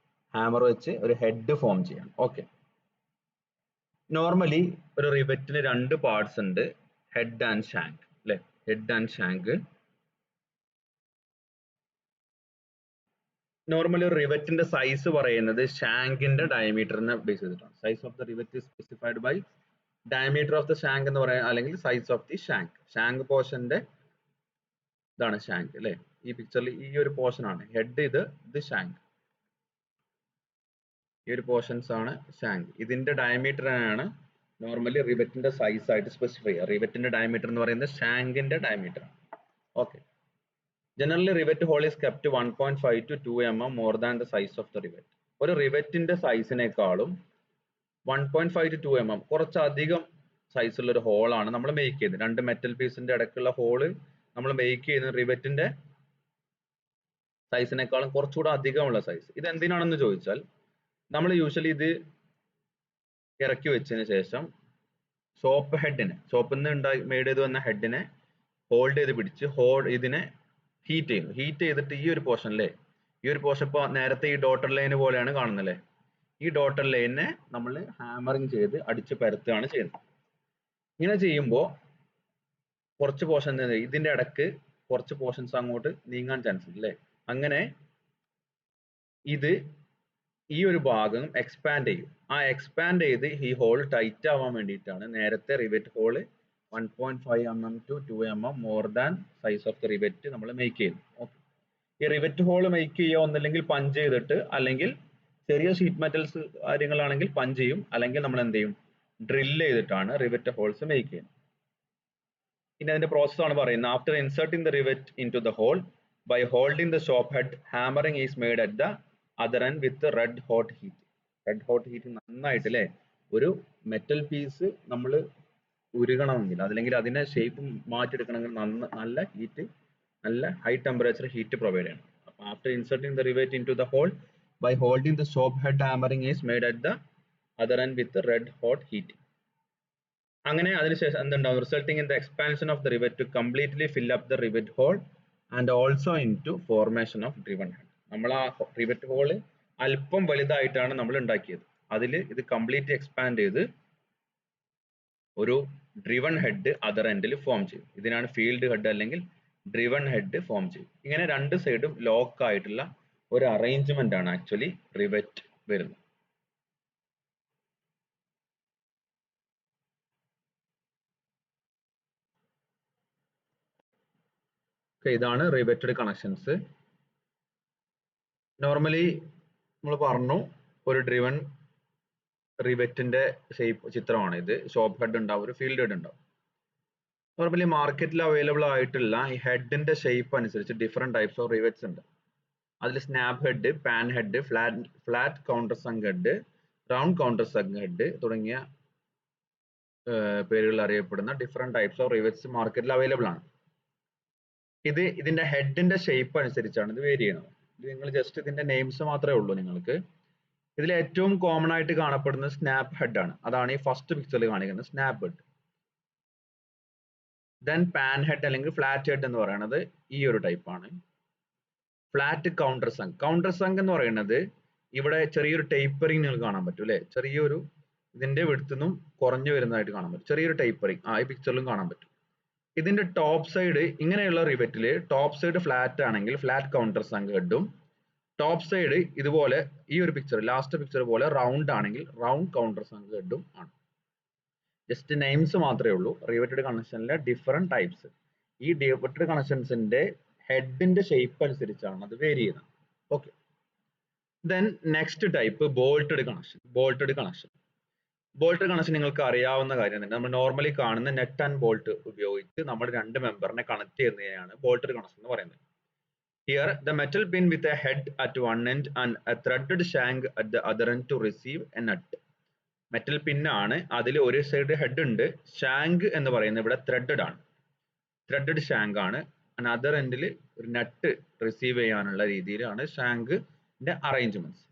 ഹാമർ വെച്ച് ഒരു ഹെഡ് ഫോം ചെയ്യണം. ഓക്കെ, നോർമലി ഒരു റിവെറ്റിന് രണ്ട് പാർട്സ് ഉണ്ട്, ഹെഡ് ആൻഡ് ഷാങ്ക്, അല്ലെ? Head and shank. നോർമലി ഒരു റിവെറ്റിന്റെ സൈസ് പറയുന്നത് ഷാങ്കിന്റെ ഡയമീറ്ററിനെ ബേസ് ചെയ്തിട്ടാണ്. Size of the rivet is specified by diameter of the shank എന്ന് പറയാം, അല്ലെങ്കിൽ size of the shank. Shank പോർഷന്റെ ഇതാണ് ഷാങ്ക്, അല്ലെ? ഈ പിക്ചറിൽ ഈ ഒരു പോർഷൻ ആണ് ഹെഡ്, ഇത് ഷാങ്ക്. ഈ ഒരു പോർഷൻസ് ആണ് ഷാങ്ക്. ഇതിന്റെ ഡയമീറ്റർ ആണ് നോർമലി റിവെറ്റിന്റെ സൈസ് ആയിട്ട് സ്പെസിഫൈ ചെയ്യുക. റിവെറ്റിന്റെ ഡയമീറ്റർ എന്ന് പറയുന്നത് ഷാങ്കിന്റെ ഡയമീറ്റർ ആണ്. Okay, generally rivet hole is kept 1.5 to 2 mm more than the size of the rivet. ഒരു റിവെറ്റിന്റെ സൈസിനേക്കാളും 1.5 to 2 mm കുറച്ചധികം സൈസുള്ള ഒരു ഹോളാണ് നമ്മൾ മേക്ക് ചെയ്യുന്നത്. രണ്ട് മെറ്റൽ പീസിന്റെ ഇടയ്ക്കുള്ള ഹോള് നമ്മൾ മേക്ക് ചെയ്യുന്നത് റിവറ്റിന്റെ സൈസിനേക്കാളും കുറച്ചുകൂടെ അധികമുള്ള സൈസ്. ഇത് എന്തിനാണെന്ന് ചോദിച്ചാൽ നമ്മൾ യൂഷ്വലി ഇത് ഇറക്കി വെച്ചതിന് ശേഷം സോപ്പിൽ നിന്ന് മെയ്ഡ് ചെയ്ത് വന്ന ഹെഡിനെ ഹോൾഡ് ചെയ്ത് പിടിച്ച് ഇതിനെ ഹീറ്റ് ചെയ്യുന്നു. ഹീറ്റ് ചെയ്തിട്ട് ഈ ഒരു പോർഷനിലെ ഈ ഒരു പോർഷൻ ഇപ്പോൾ നേരത്തെ ഈ ഡോട്ടർ ലൈന് പോലെയാണ് കാണുന്നത്. ഈ ഡോട്ടർ ലൈനിനെ നമ്മൾ ഹാമറിങ് ചെയ്ത് അടിച്ച് പരത്തുകയാണ് ചെയ്യുന്നത്. ഇങ്ങനെ ചെയ്യുമ്പോൾ കുറച്ച് പോർഷൻ ഇതിന്റെ ഇടക്ക് കുറച്ച് പോർഷൻസ് അങ്ങോട്ട് നീങ്ങാൻ ചാൻസ് ഉണ്ട് അല്ലേ. അങ്ങനെ ഇത് ഈ ഒരു ഭാഗം എക്സ്പാൻഡ് ചെയ്യും. ആ എക്സ്പാൻഡ് ചെയ്ത് ഈ ഹോൾ ടൈറ്റ് ആവാൻ വേണ്ടിയിട്ടാണ് നേരത്തെ rivet hole 1.5 mm to 2 mm more than size of the rivet നമ്മൾ മേക്ക് ചെയ്യുന്നു. ഓക്കെ, ഈ റിവറ്റ് ഹോൾ മേക്ക് ചെയ്യുക ഒന്നല്ലെങ്കിൽ പഞ്ച് ചെയ്തിട്ട്, അല്ലെങ്കിൽ ചെറിയ ഷീറ്റ് മെറ്റൽസ് കാര്യങ്ങളാണെങ്കിൽ പഞ്ച് ചെയ്യും, അല്ലെങ്കിൽ നമ്മൾ എന്ത് ചെയ്യും, ഡ്രിൽ ചെയ്തിട്ടാണ് റിവറ്റ് ഹോൾസ് മേക്ക് ചെയ്യുന്നത്. ഇനി അതിന്റെ പ്രോസസ് ആണ് പറയുന്നത്. After inserting the rivet into the hole by holding the shop head, hammering is made at the other end with red hot heat. Red hot heat നന്നായിട്ട് അല്ലേ, ഒരു മെറ്റൽ പീസ് നമ്മൾ ഉരുകണമെങ്കിൽ അതല്ലെങ്കിൽ അതിന്റെ ഷേപ്പ് മാറ്റിയെടുക്കണമെങ്കിൽ നല്ല ഹീറ്റ്, നല്ല ഹൈ ടെമ്പറേച്ചർ ഹീറ്റ് പ്രൊവൈഡ് ചെയ്യണം. അപ്പോൾ after inserting the rivet into the hole by holding the shop head, hammering is made at the other end with red hot heat. അങ്ങനെ അതിനുശേഷം എന്തുണ്ടാവും, resulting in the expansion of the rivet to completely fill up the rivet hole and also into formation of driven head. നമ്മൾ ആ റിവറ്റ് ഹോള് അല്പം വലുതായിട്ടാണ് നമ്മൾ ഉണ്ടാക്കിയത്. അതിൽ ഇത് കംപ്ലീറ്റ് എക്സ്പാൻഡ് ചെയ്ത് ഒരു ഡ്രിവൺ ഹെഡ് അതർ എൻഡിൽ ഫോം ചെയ്യും. ഇതിനാണ് ഫീൽഡ് ഹെഡ് അല്ലെങ്കിൽ ഡ്രിവൺ ഹെഡ് ഫോം ചെയ്യും. ഇങ്ങനെ രണ്ട് സൈഡും ലോക്ക് ആയിട്ടുള്ള ഒരു അറേഞ്ച്മെന്റ് ആണ് ആക്ച്വലി റിവറ്റ് വരുന്നത്. ഇതാണ് റിവറ്റഡ് കണക്ഷൻസ്. നോർമലി നമ്മൾ പറഞ്ഞു ഒരു ഡ്രിവൺ റിവറ്റിന്റെ ഷേപ്പ് ചിത്രമാണ് ഇത്. ഷോപ്പ് ഹെഡ് ഉണ്ടാവും, ഒരു ഫീൽഡ് ഹെഡ് ഉണ്ടാവും. നോർമലി മാർക്കറ്റിൽ അവൈലബിൾ ആയിട്ടുള്ള ഈ ഹെഡിന്റെ ഷേപ്പ് അനുസരിച്ച് ഡിഫറെന്റ് ടൈപ്സ് ഓഫ് റിവറ്റ്സ് ഉണ്ട്. അതിൽ snap head, pan head, flat counter sung head, round counter sung head തുടങ്ങിയ പേരുകളിൽ അറിയപ്പെടുന്ന ഡിഫറെന്റ് ടൈപ്സ് ഓഫ് റിവറ്റ്സ് മാർക്കറ്റിൽ അവൈലബിൾ ആണ്. ഇതിന്റെ ഹെഡിന്റെ ഷേപ്പ് അനുസരിച്ചാണ് ഇത് വേരി ചെയ്യുന്നത്. ഇത് നിങ്ങൾ ജസ്റ്റ് ഇതിന്റെ നെയിംസ് മാത്രമേ ഉള്ളൂ നിങ്ങൾക്ക്. ഇതിൽ ഏറ്റവും കോമൺ ആയിട്ട് കാണപ്പെടുന്നത് സ്നാപ്പ് ഹെഡ് ആണ്. അതാണ് ഈ ഫസ്റ്റ് പിക്ചറിൽ കാണിക്കുന്നത് snap head. Then pan head അല്ലെങ്കിൽ ഫ്ലാറ്റ് ഹെഡ് എന്ന് പറയുന്നത് ഈ ഒരു ടൈപ്പ് ആണ്. Flat counter sung. Counter sung എന്ന് പറയുന്നത് ഇവിടെ ചെറിയൊരു ടേപ്പറിങ് നിങ്ങൾക്ക് കാണാൻ പറ്റും അല്ലെ. ചെറിയൊരു ഇതിന്റെ വിഡ്ത്തിന്നും കുറഞ്ഞു വരുന്നതായിട്ട് കാണാൻ പറ്റും. ചെറിയൊരു ടേപ്പറിങ് ഈ പിക്ചറിലും കാണാൻ പറ്റും. ഇതിന്റെ ടോപ്പ് സൈഡ് ഇങ്ങനെയുള്ള റിവറ്റില് ടോപ്പ് സൈഡ് ഫ്ലാറ്റ് ആണെങ്കിൽ ഫ്ലാറ്റ് കൗണ്ടർ സങ് ഹെഡും, ടോപ്പ് സൈഡ് ഇതുപോലെ ഈ ഒരു പിക്ചർ ലാസ്റ്റ് പിക്ചർ പോലെ റൗണ്ട് ആണെങ്കിൽ റൗണ്ട് കൗണ്ടർ സങ് ഹെഡും ആണ്. ജസ്റ്റ് നെയിംസ് മാത്രമേ ഉള്ളൂ. റിവറ്റഡ് കണക്ഷനിലെ ഡിഫറെന്റ് ടൈപ്സ്. ഈ റിവറ്റഡ് കണക്ഷൻസിന്റെ ഹെഡിന്റെ ഷേപ്പ് അനുസരിച്ചാണ് അത് വേരി ചെയ്യുന്നത്. Okay, then next type bolted connection. Bolted connection നിങ്ങൾക്ക് അറിയാവുന്ന കാര്യം തന്നെ. നമ്മൾ നോർമലി കാണുന്ന നെറ്റ് ആൻഡ് ബോൾട്ട് ഉപയോഗിച്ച് നമ്മൾ രണ്ട് മെമ്പറിനെ കണക്ട് ചെയ്യുന്നതിനെയാണ് ബോൾട്ടഡ് കണക്ഷൻ എന്ന് പറയുന്നത്. Here, the metal pin with a head at one end and a threaded shank at the other end to receive a nut. Metal pin ആണ്, അതിൽ ഒരു സൈഡ് ഹെഡ് ഉണ്ട്, ഷാങ്ക് എന്ന് പറയുന്നത് ഇവിടെ ത്രെഡഡ് ആണ്, ത്രെഡഡ് ഷാങ്ക് ആണ്. അതർ എൻഡിൽ ഒരു നട്ട് റിസീവ് ചെയ്യാനുള്ള രീതിയിലാണ് ഷാങ്കിന്റെ അറേഞ്ച്മെന്റ്സ്.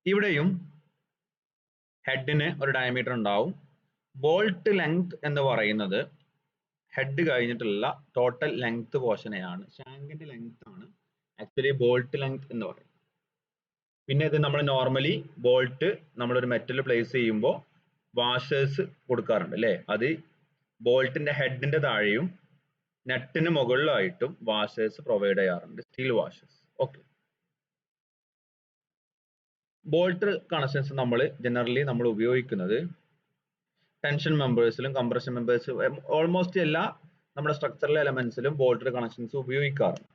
ഇവിടെയും ഹെഡിന് ഒരു ഡയമീറ്റർ ഉണ്ടാവും. ബോൾട്ട് ലെങ്ത് എന്ന് പറയുന്നത് ഹെഡ് കഴിഞ്ഞിട്ടുള്ള ടോട്ടൽ ലെങ്ത് പോർഷനെയാണ്, ഷാങ്കിന്റെ ലെങ്ത് ആണ് ആക്ച്വലി ബോൾട്ട് ലെങ്ത് എന്ന് പറയുന്നത്. പിന്നെ ഇത് നമ്മൾ നോർമലി ബോൾട്ട് നമ്മളൊരു മെറ്റൽ പ്ലേസ് ചെയ്യുമ്പോൾ വാഷേഴ്സ് കൊടുക്കാറുണ്ട് അല്ലേ. അത് ബോൾട്ടിന്റെ ഹെഡിന്റെ താഴെയും നെറ്റിന് മുകളിലായിട്ടും വാഷേഴ്സ് പ്രൊവൈഡ് ചെയ്യാറുണ്ട്, steel washers. Okay, bolt connections നമ്മൾ ജനറലി നമ്മൾ ഉപയോഗിക്കുന്നത് ടെൻഷൻ മെമ്പേഴ്സിലും കംപ്രഷൻ മെമ്പേഴ്സ് ഓൾമോസ്റ്റ് എല്ലാ നമ്മുടെ സ്ട്രക്ചറൽ എലമെന്റ്സിലും ബോൾട്ടഡ് കണക്ഷൻസ് ഉപയോഗിക്കാറുണ്ട്.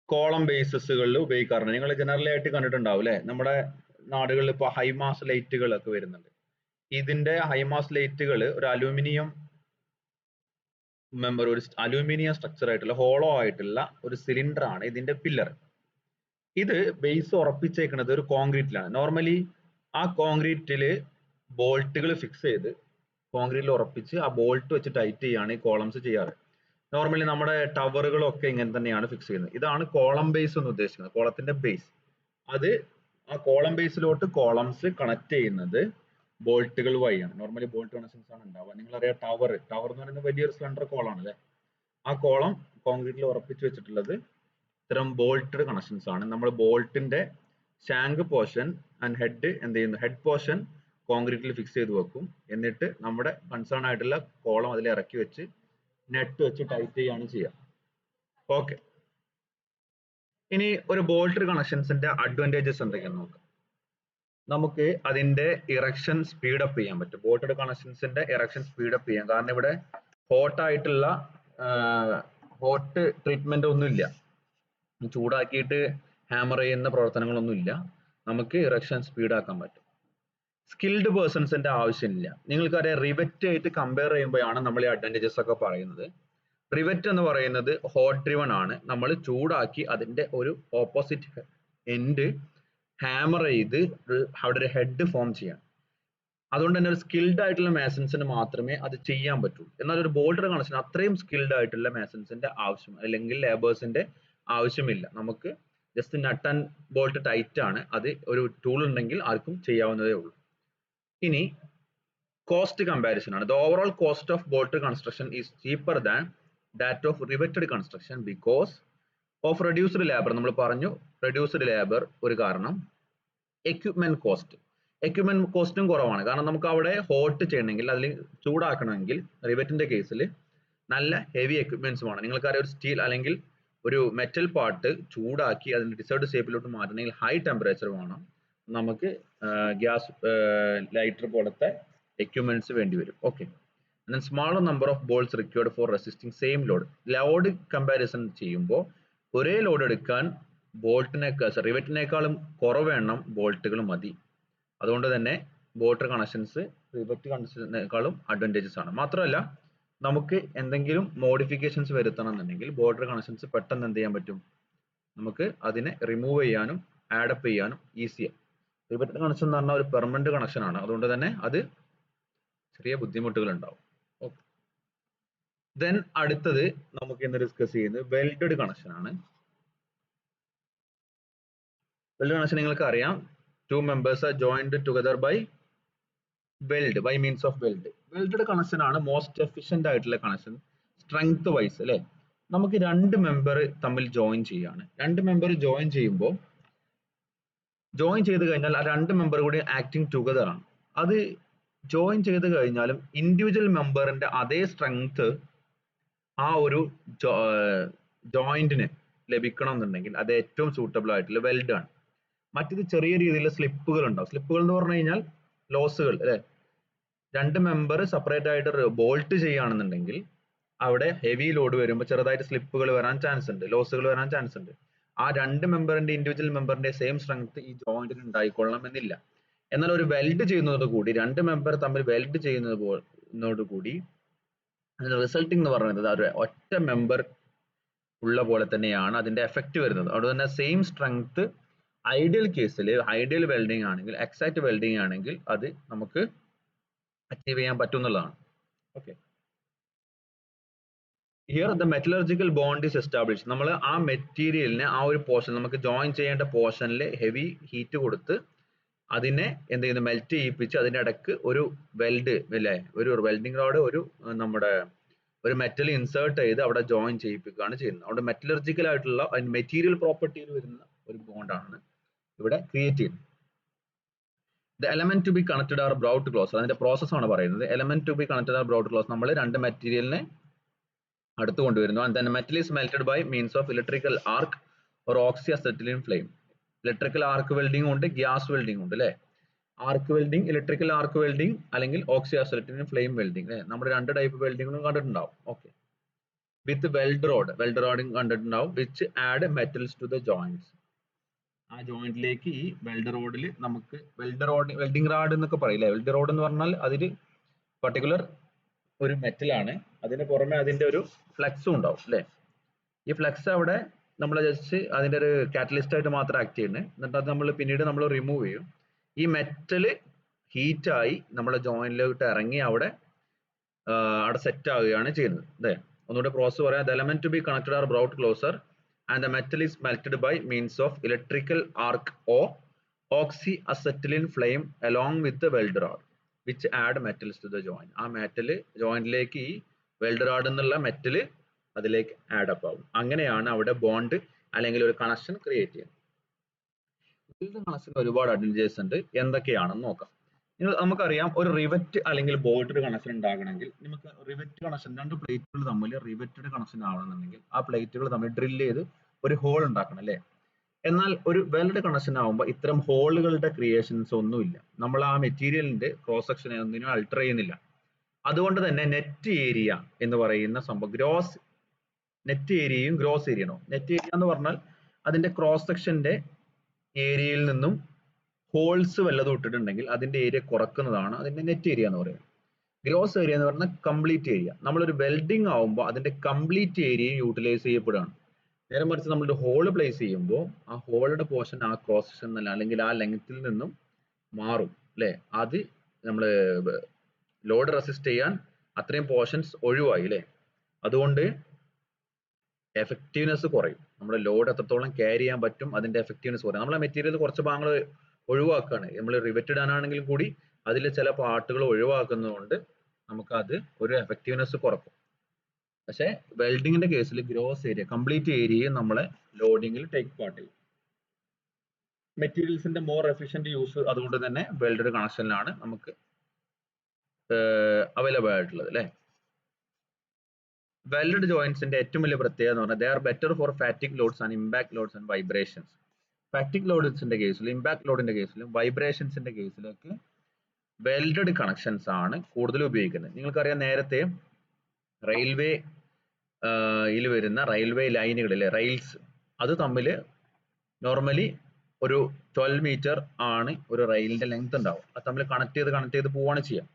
കോളം ബേസസുകളിൽ ഉപയോഗിക്കാറുണ്ട്. നിങ്ങൾ ജനറലി ആയിട്ട് കണ്ടിട്ടുണ്ടാവും അല്ലെ, നമ്മുടെ നാടുകളിൽ ഇപ്പോൾ ഹൈമാസ് ലൈറ്റുകൾ ഒക്കെ വരുന്നുണ്ട്. ഇതിന്റെ ഹൈമാസ് ലൈറ്റുകൾ ഒരു അലൂമിനിയം മെമ്പർ, ഒരു അലൂമിനിയം സ്ട്രക്ചർ ആയിട്ടുള്ള ഹോളോ ആയിട്ടുള്ള ഒരു സിലിണ്ടർ ആണ് ഇതിന്റെ പില്ലർ. ഇത് ബേസ് ഉറപ്പിച്ചേക്കുന്നത് ഒരു കോൺക്രീറ്റിലാണ്. നോർമലി ആ കോൺക്രീറ്റില് ബോൾട്ടുകൾ ഫിക്സ് ചെയ്ത് കോൺക്രീറ്റിൽ ഉറപ്പിച്ച് ആ ബോൾട്ട് വെച്ച് ടൈറ്റ് ചെയ്യാണ് ഈ കോളംസ് ചെയ്യാറ്. നോർമലി നമ്മുടെ ടവറുകളൊക്കെ ഇങ്ങനെ തന്നെയാണ് ഫിക്സ് ചെയ്യുന്നത്. ഇതാണ് കോളം ബേസ് എന്ന് ഉദ്ദേശിക്കുന്നത്, കോളത്തിന്റെ ബേസ്. അത് ആ കോളം ബേസിലോട്ട് കോളംസ് കണക്ട് ചെയ്യുന്നത് ബോൾട്ടുകൾ വഴിയാണ്. നോർമലി ബോൾട്ട് കണക്ഷൻസ് ആണ് ഉണ്ടാവുക. നിങ്ങളറിയാം ടവർ എന്ന് പറയുന്നത് വലിയൊരു സിലിണ്ടർ കോളാണ് അല്ലെ. ആ കോളം കോൺക്രീറ്റിൽ ഉറപ്പിച്ച് വെച്ചിട്ടുള്ളത് ഇത്തരം ബോൾട്ടഡ് കണക്ഷൻസ് ആണ്. നമ്മൾ ബോൾട്ടിന്റെ ഷാങ്ക് പോർഷൻ ആൻഡ് ഹെഡ് എന്ത് ചെയ്യുന്നു, ഹെഡ് പോർഷൻ കോൺക്രീറ്റിൽ ഫിക്സ് ചെയ്ത് വെക്കും. എന്നിട്ട് നമ്മുടെ കൺസേൺ ആയിട്ടുള്ള കോളം അതിൽ ഇറക്കി വെച്ച് നെറ്റ് വെച്ച് ടൈറ്റ് ചെയ്യാണ് ചെയ്യുക. ഓക്കെ, ഇനി ഒരു ബോൾട്ടഡ് കണക്ഷൻസിന്റെ അഡ്വാൻറ്റേജസ് എന്തൊക്കെയാണെന്ന് നോക്കാം. നമുക്ക് അതിന്റെ ഇറക്ഷൻ സ്പീഡ് അപ്പ് ചെയ്യാൻ പറ്റും. ബോൾട്ടഡ് കണക്ഷൻസിന്റെ ഇറക്ഷൻ സ്പീഡ് അപ്പ് ചെയ്യാം. കാരണം ഇവിടെ ഹോട്ട് ആയിട്ടുള്ള ഹോട്ട് ട്രീറ്റ്മെന്റ് ഒന്നും ഇല്ല, ചൂടാക്കിയിട്ട് ഹാമർ ചെയ്യുന്ന പ്രവർത്തനങ്ങളൊന്നും ഇല്ല. നമുക്ക് ഇറക്ഷൻ സ്പീഡ് ആക്കാൻ പറ്റും. സ്കിൽഡ് പേഴ്സൺസിന്റെ ആവശ്യമില്ല. നിങ്ങൾക്കറിയാം റിവറ്റ് ആയിട്ട് കമ്പയർ ചെയ്യുമ്പോഴാണ് നമ്മൾ ഈ അഡ്വാൻറ്റേജസ് ഒക്കെ പറയുന്നത്. റിവറ്റ് എന്ന് പറയുന്നത് ഹോട്ട് ഡ്രിവൺ ആണ്. നമ്മൾ ചൂടാക്കി അതിന്റെ ഒരു ഓപ്പോസിറ്റ് എൻഡ് ഹാമർ ചെയ്ത് അവിടെ ഒരു ഹെഡ് ഫോം ചെയ്യാം. അതുകൊണ്ട് തന്നെ ഒരു സ്കിൽഡ് ആയിട്ടുള്ള മേസൺസിന് മാത്രമേ അത് ചെയ്യാൻ പറ്റൂ. എന്നാൽ ഒരു ബോൾട്ടഡ് കണക്ഷൻ അത്രയും സ്കിൽഡ് ആയിട്ടുള്ള മേസൺസിന്റെ ആവശ്യം അല്ലെങ്കിൽ ലേബേഴ്സിന്റെ ആവശ്യമില്ല. നമുക്ക് just nut and bolt tight ആണ്. അത് ഒരു ടൂൾ ഉണ്ടെങ്കിൽ ആർക്കും ചെയ്യാവുന്നതേ ഉള്ളൂ. ഇനി കോസ്റ്റ് കമ്പാരിസൺ ആണ്. The overall cost of bolted construction is cheaper than that of riveted construction because of reduced labour. നമ്മൾ പറഞ്ഞു റെഡ്യൂസ്ഡ് ലേബർ ഒരു കാരണം. എക്യുപ്മെന്റ് കോസ്റ്റും കുറവാണ്. കാരണം നമുക്ക് അവിടെ ഹോട്ട് ചെയ്യണമെങ്കിൽ അതിൽ ചൂടാക്കണമെങ്കിൽ റിവറ്റിന്റെ കേസിൽ നല്ല ഹെവി എക്യുപ്മെന്റ്സ് വേണം. നിങ്ങൾക്കറിയാം ഒരു സ്റ്റീൽ അല്ലെങ്കിൽ ഒരു മെറ്റൽ പാർട്ട് ചൂടാക്കി അതിന്റെ ഡിസേർട്ട് ഷേപ്പിലോട്ട് മാറ്റണമെങ്കിൽ ഹൈ ടെമ്പറേച്ചർ വേണം. നമുക്ക് ഗ്യാസ് ലൈറ്റർ പോലത്തെ എക്യുപ്മെന്റ്സ് വേണ്ടി വരും. Okay, smaller number of bolts required for resisting same load. Load comparison ചെയ്യുമ്പോൾ ഒരേ ലോഡ് എടുക്കാൻ റിവറ്റിനേക്കാളും കുറവ് എണ്ണം ബോൾട്ടുകൾ മതി. അതുകൊണ്ട് തന്നെ ബോൾട്ടഡ് കണക്ഷൻസ് റിവറ്റ് കണക്ഷനേക്കാളും അഡ്വാൻറ്റേജസ് ആണ്. മാത്രമല്ല നമുക്ക് എന്തെങ്കിലും മോഡിഫിക്കേഷൻസ് വരുത്തണം എന്നുണ്ടെങ്കിൽ ബോൾട്ടഡ് കണക്ഷൻസ് പെട്ടെന്ന് എന്ത് ചെയ്യാൻ പറ്റും, നമുക്ക് അതിനെ റിമൂവ് ചെയ്യാനും ആഡപ്പ് ചെയ്യാനും ഈസിയാണ്. റിവറ്റ് കണക്ഷൻ എന്ന് പറഞ്ഞാൽ ഒരു പെർമനന്റ് കണക്ഷൻ ആണ്. അതുകൊണ്ട് തന്നെ അത് ചെറിയ ബുദ്ധിമുട്ടുകൾ ഉണ്ടാവും. ഓക്കെ, ദെൻ അടുത്തത് നമുക്ക് ഇന്ന് ഡിസ്കസ് ചെയ്യുന്നത് വെൽഡഡ് കണക്ഷൻ ആണ്. വെൽഡ് കണക്ഷൻ നിങ്ങൾക്ക് അറിയാം, two members are joined together by weld, by means of weld. Welded connection ആണ് മോസ്റ്റ് എഫിഷ്യന്റ് ആയിട്ടുള്ള കണക്ഷൻ സ്ട്രെങ്ത് വൈസ് അല്ലെ. നമുക്ക് രണ്ട് മെമ്പർ തമ്മിൽ ജോയിൻ ചെയ്യാണ്. രണ്ട് മെമ്പർ ജോയിൻ ചെയ്യുമ്പോൾ ജോയിൻ ചെയ്ത് കഴിഞ്ഞാൽ ആ രണ്ട് മെമ്പർ കൂടി ആക്ടിങ് ടുഗദർ ആണ്. അത് ജോയിൻ ചെയ്ത് കഴിഞ്ഞാലും ഇൻഡിവിജ്വൽ മെമ്പറിന്റെ അതേ സ്ട്രെങ്ത് ആ ഒരു ജോയിന്റിന് ലഭിക്കണം എന്നുണ്ടെങ്കിൽ അത് ഏറ്റവും സൂട്ടബിൾ ആയിട്ടുള്ള വെൽഡ് ആണ്. മറ്റത് ചെറിയ രീതിയിലുള്ള സ്ലിപ്പുകൾ ഉണ്ടാവും. സ്ലിപ്പുകൾ എന്ന് പറഞ്ഞു കഴിഞ്ഞാൽ ലോസുകൾ അല്ലെ. രണ്ട് മെമ്പർ സെപ്പറേറ്റ് ആയിട്ട് ബോൾട്ട് ചെയ്യുകയാണെന്നുണ്ടെങ്കിൽ അവിടെ ഹെവി ലോഡ് വരുമ്പോൾ ചെറുതായിട്ട് സ്ലിപ്പുകൾ വരാൻ ചാൻസ് ഉണ്ട്, ലോസുകൾ വരാൻ ചാൻസ് ഉണ്ട്. ആ രണ്ട് മെമ്പറിന്റെ ഇൻഡിവിജ്വൽ മെമ്പറിന്റെ സെയിം സ്ട്രെങ്ത് ഈ ജോയിന്റിന് ഉണ്ടായിക്കൊള്ളണം എന്നില്ല. എന്നാൽ ഒരു വെൽഡ് ചെയ്യുന്നതോടുകൂടി രണ്ട് മെമ്പർ തമ്മിൽ വെൽഡ് ചെയ്യുന്നതോടുകൂടി റിസൾട്ടിംഗ് എന്ന് പറയുന്നത് ഒരു ഒറ്റ മെമ്പർ ഉള്ള പോലെ തന്നെയാണ് അതിന്റെ എഫക്റ്റ് വരുന്നത്. അതുകൊണ്ട് തന്നെ സെയിം സ്ട്രെങ്ത് ഐഡിയൽ കേസിൽ ഐഡിയൽ വെൽഡിംഗ് ആണെങ്കിൽ എക്സാക്ട് വെൽഡിംഗ് ആണെങ്കിൽ അത് നമുക്ക് അച്ചീവ് ചെയ്യാൻ പറ്റും എന്നുള്ളതാണ്. Okay, here the metallurgical bond is establish. നമ്മൾ ആ മെറ്റീരിയലിനെ ആ ഒരു പോർഷൻ നമുക്ക് ജോയിൻ ചെയ്യേണ്ട പോർഷനിൽ ഹെവി ഹീറ്റ് കൊടുത്ത് അതിനെ എന്ത് ചെയ്യുന്നു, മെൽറ്റ് ചെയ്യിപ്പിച്ച് അതിന്റെ ഇടക്ക് ഒരു വെൽഡ് അല്ലെ, ഒരു വെൽഡിംഗ് റോഡ് ഒരു നമ്മുടെ ഒരു മെറ്റൽ ഇൻസേർട്ട് ചെയ്ത് അവിടെ ജോയിൻ ചെയ്യിപ്പിക്കുകയാണ് ചെയ്യുന്നത്. അവിടെ മെറ്റലർജിക്കൽ ആയിട്ടുള്ള മെറ്റീരിയൽ പ്രോപ്പർട്ടിയിൽ വരുന്ന ഒരു ബോണ്ടാണ് ഇവിടെ ക്രിയേറ്റ് ചെയ്യുന്നത്. The element to be connected are brought close. അതിന്റെ പ്രോസസ് ആണ് പറയുന്നത്. Element to be connected are brought close. നമ്മൾ രണ്ട് മെറ്റീരിയലിനെ അടുത്ത് കൊണ്ടുവരുന്നു. And then metal is melted by means of electrical arc or oxy acetylene flame. Electrical arc welding ഉണ്ട്, ഗ്യാസ് വെൽഡിംഗ് ഉണ്ട് അല്ലെ. Arc welding, electrical arc welding അല്ലെങ്കിൽ ഓക്സി അസെറ്റിലിൻ ഫ്ലെയിം വെൽഡിംഗ് അല്ലെ. നമ്മൾ രണ്ട് ടൈപ്പ് വെൽഡിംഗും കണ്ടിട്ടുണ്ടാവും. ഓക്കെ, വിത്ത് വെൽഡ് റോഡും കണ്ടിട്ടുണ്ടാവും. Which add metals to the joints. ആ ജോയിന്റിലേക്ക് ഈ വെൽഡ് റോഡിൽ നമുക്ക് വെൽഡിംഗ് റാഡ് എന്നൊക്കെ പറയില്ലേ. വെൽഡ് റോഡ് എന്ന് പറഞ്ഞാൽ അതിൽ പർട്ടിക്കുലർ ഒരു മെറ്റൽ ആണ്. അതിന് പുറമെ അതിന്റെ ഒരു ഫ്ലെക്സും ഉണ്ടാവും അല്ലെ. ഈ ഫ്ലെക്സ് അവിടെ നമ്മൾ ജസ്റ്റ് അതിന്റെ ഒരു കാറ്റലിസ്റ്റ് ആയിട്ട് മാത്രം ആക്ട് ചെയ്യുന്നത്. എന്നിട്ട് അത് നമ്മൾ പിന്നീട് നമ്മൾ റിമൂവ് ചെയ്യും. ഈ മെറ്റല് ഹീറ്റായി നമ്മുടെ ജോയിന്റിലോട്ട് ഇറങ്ങി അവിടെ അവിടെ സെറ്റ് ആവുകയാണ് ചെയ്യുന്നത്. അതെ, ഒന്നുകൂടെ പ്രോസസ് പറയാം. The element to be connected are brought closer and the metal is melted by means of electrical arc or oxyacetylene flame along with the weld rod which add metals to the joint. ആ മെറ്റൽ ജോയിന്റിലേക്ക് ഈ വെൽഡ് റോഡ് എന്നുള്ള മെറ്റൽ അതിലേക്ക് ആഡ് അപ്പ് ആവും. അങ്ങനെയാണ് അവിടെ ബോണ്ട് അല്ലെങ്കിൽ ഒരു കണക്ഷൻ ക്രിയേറ്റ് ചെയ്യുന്നത്. വെൽഡ് കണക്ഷൻ ഒരുപാട് അഡ്വാൻറ്റേജസ് ഉണ്ട്. എന്തൊക്കെയാണെന്ന് നോക്കാം. നമുക്കറിയാം, ഒരു റിവറ്റ് അല്ലെങ്കിൽ ബോൾട്ടഡ് കണക്ഷൻ ഉണ്ടാകണമെങ്കിൽ നമുക്ക് റിവറ്റ് കണക്ഷൻ, രണ്ട് പ്ലേറ്റുകൾ തമ്മിൽ റിവറ്റഡ് കണക്ഷൻ ആവണമെന്നുണ്ടെങ്കിൽ ആ പ്ലേറ്റുകൾ തമ്മിൽ ഡ്രിൽ ചെയ്ത് ഒരു ഹോൾ ഉണ്ടാക്കണം അല്ലേ. എന്നാൽ ഒരു വെൽഡ് കണക്ഷൻ ആവുമ്പോൾ ഇത്തരം ഹോളുകളുടെ ക്രിയേഷൻസ് ഒന്നുമില്ല. നമ്മൾ ആ മെറ്റീരിയലിന്റെ ക്രോസ് സെക്ഷനെ ഒന്നിനും അൾട്ടർ ചെയ്യുന്നില്ല. അതുകൊണ്ട് തന്നെ നെറ്റ് ഏരിയ എന്ന് പറയുന്ന സംഭവം ഗ്രോസ് നെറ്റ് ഏരിയയും ഗ്രോസ് ഏരിയയാണോ. നെറ്റ് ഏരിയ എന്ന് പറഞ്ഞാൽ അതിന്റെ ക്രോസ് സെക്ഷന്റെ ഏരിയയിൽ നിന്നും ഹോൾസ് വല്ലതും ഇട്ടിട്ടുണ്ടെങ്കിൽ അതിന്റെ ഏരിയ കുറക്കുന്നതാണ് അതിന്റെ നെറ്റ് ഏരിയ എന്ന് പറയുന്നത്. ഗ്രോസ് ഏരിയ എന്ന് പറഞ്ഞാൽ കംപ്ലീറ്റ് ഏരിയ. നമ്മളൊരു വെൽഡിംഗ് ആവുമ്പോൾ അതിന്റെ കംപ്ലീറ്റ് ഏരിയയും യൂട്ടിലൈസ് ചെയ്യപ്പെടുകയാണ്. നേരെ മറിച്ച് നമ്മളൊരു ഹോള് പ്ലേസ് ചെയ്യുമ്പോൾ ആ ഹോളുടെ പോർഷൻ ആ ക്രോസ് സെക്ഷൻ അല്ലെങ്കിൽ ആ ലെങ്ത്തിൽ നിന്നും മാറും അല്ലെ. അത് നമ്മൾ ലോഡ് റെസിസ്റ്റ് ചെയ്യാൻ അത്രയും പോർഷൻസ് ഒഴിവായി അല്ലെ. അതുകൊണ്ട് എഫക്റ്റീവ്നെസ് കുറയും. നമ്മുടെ ലോഡ് എത്രത്തോളം ക്യാരി ചെയ്യാൻ പറ്റും അതിന്റെ എഫക്റ്റീവ്നെസ് കുറയും. നമ്മളെ മെറ്റീരിയൽ കുറച്ച് ഭാഗങ്ങൾ ഒഴിവാക്കുകയാണ്. നമ്മൾ റിവറ്റഡ് ആണെങ്കിലും കൂടി അതിൽ ചില പാർട്ടുകൾ ഒഴിവാക്കുന്നതുകൊണ്ട് നമുക്ക് അത് ഒരു എഫക്റ്റീവ്നെസ് കുറക്കും. പക്ഷെ വെൽഡിങ്ങിന്റെ കേസിൽ ഗ്രോസ് ഏരിയ കംപ്ലീറ്റ് ഏരിയയും നമ്മളെ ലോഡിങ്ങിൽ ടേക്ക് പാർട്ട് ചെയ്യും. മെറ്റീരിയൽസിന്റെ മോർ എഫിഷ്യന്റ് യൂസ് അതുകൊണ്ട് തന്നെ വെൽഡഡ് കണക്ഷനിലാണ് നമുക്ക് അവൈലബിൾ ആയിട്ടുള്ളത് അല്ലെ. വെൽഡഡ് ജോയിന്റ്സിന്റെ ഏറ്റവും വലിയ പ്രത്യേകത എന്ന് പറഞ്ഞാൽ they are better for fatigue loads and impact loads and vibrations. Fatigue ലോഡ്സിന്റെ കേസിലും ഇമ്പാക്ട് ലോഡിന്റെ കേസിലും വൈബ്രേഷൻസിന്റെ കേസിലൊക്കെ വെൽഡഡ് കണക്ഷൻസ് ആണ് കൂടുതൽ ഉപയോഗിക്കുന്നത്. നിങ്ങൾക്കറിയാം, നേരത്തെ റെയിൽവേ യിൽ വരുന്ന റെയിൽവേ ലൈനുകളിലെ റെയിൽസ് അത് തമ്മിൽ നോർമലി ഒരു 12 മീറ്റർ ആണ് ഒരു റെയിലിന്റെ ലെങ്ത് ഉണ്ടാവും. അത് തമ്മിൽ കണക്ട് ചെയ്ത് പോവാണ് ചെയ്യാം.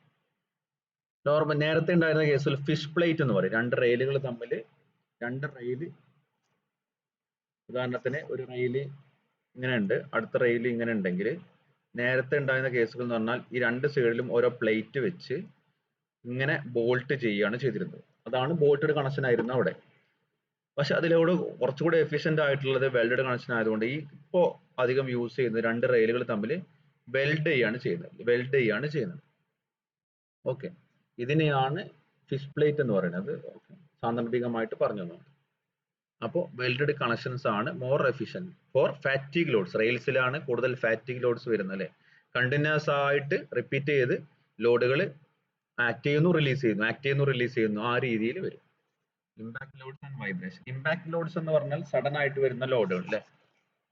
നോർമൽ നേരത്തെ ഉണ്ടായിരുന്ന കേസിൽ ഫിഷ് പ്ലേറ്റ് എന്ന് പറയും. രണ്ട് റെയിലുകൾ തമ്മിൽ രണ്ട് റെയില്, ഉദാഹരണത്തിന് ഒരു റെയില് ഇങ്ങനെ ഉണ്ട്, അടുത്ത റെയിൽ ഇങ്ങനെ ഉണ്ടെങ്കിൽ നേരത്തെ ഉണ്ടായിരുന്ന കേസുകൾ എന്ന് പറഞ്ഞാൽ ഈ രണ്ട് സൈഡിലും ഓരോ പ്ലേറ്റ് വെച്ച് ഇങ്ങനെ ബോൾട്ട് ചെയ്യുകയാണ് ചെയ്തിരുന്നത്. അതാണ് ബോൾട്ടഡ് കണക്ഷൻ ആയിരുന്നു അവിടെ. പക്ഷെ അതിലൂടെ കുറച്ചുകൂടി എഫിഷ്യന്റ് ആയിട്ടുള്ളത് വെൽഡഡ് കണക്ഷൻ ആയതുകൊണ്ട് ഈ ഇപ്പോ അധികം യൂസ് ചെയ്യുന്നത് രണ്ട് റെയിലുകൾ തമ്മിൽ വെൽഡ് ചെയ്യാണ് ചെയ്യുന്നത്. ഓക്കെ, ഇതിനെയാണ് ഫിഷ് പ്ലേറ്റ് എന്ന് പറയുന്നത്. സാന്ദർഭികമായിട്ട് പറഞ്ഞു തന്നു. അപ്പോൾ വെൽഡഡ് കണക്ഷൻസ് ആണ് more efficient for fatigue loads. റെയിൽസിലാണ് കൂടുതൽ ഫാറ്റിക് ലോഡ്സ് വരുന്നത് അല്ലെ. കണ്ടിന്യൂസ് ആയിട്ട് റിപ്പീറ്റ് ചെയ്ത് ലോഡുകൾ ആക്ട് ചെയ്യുന്നു റിലീസ് ചെയ്യുന്നു ആ രീതിയിൽ വരും. Impact loads and vibration. Impact loads എന്ന് പറഞ്ഞാൽ സഡൻ ആയിട്ട് വരുന്ന ലോഡുകൾ അല്ലെ.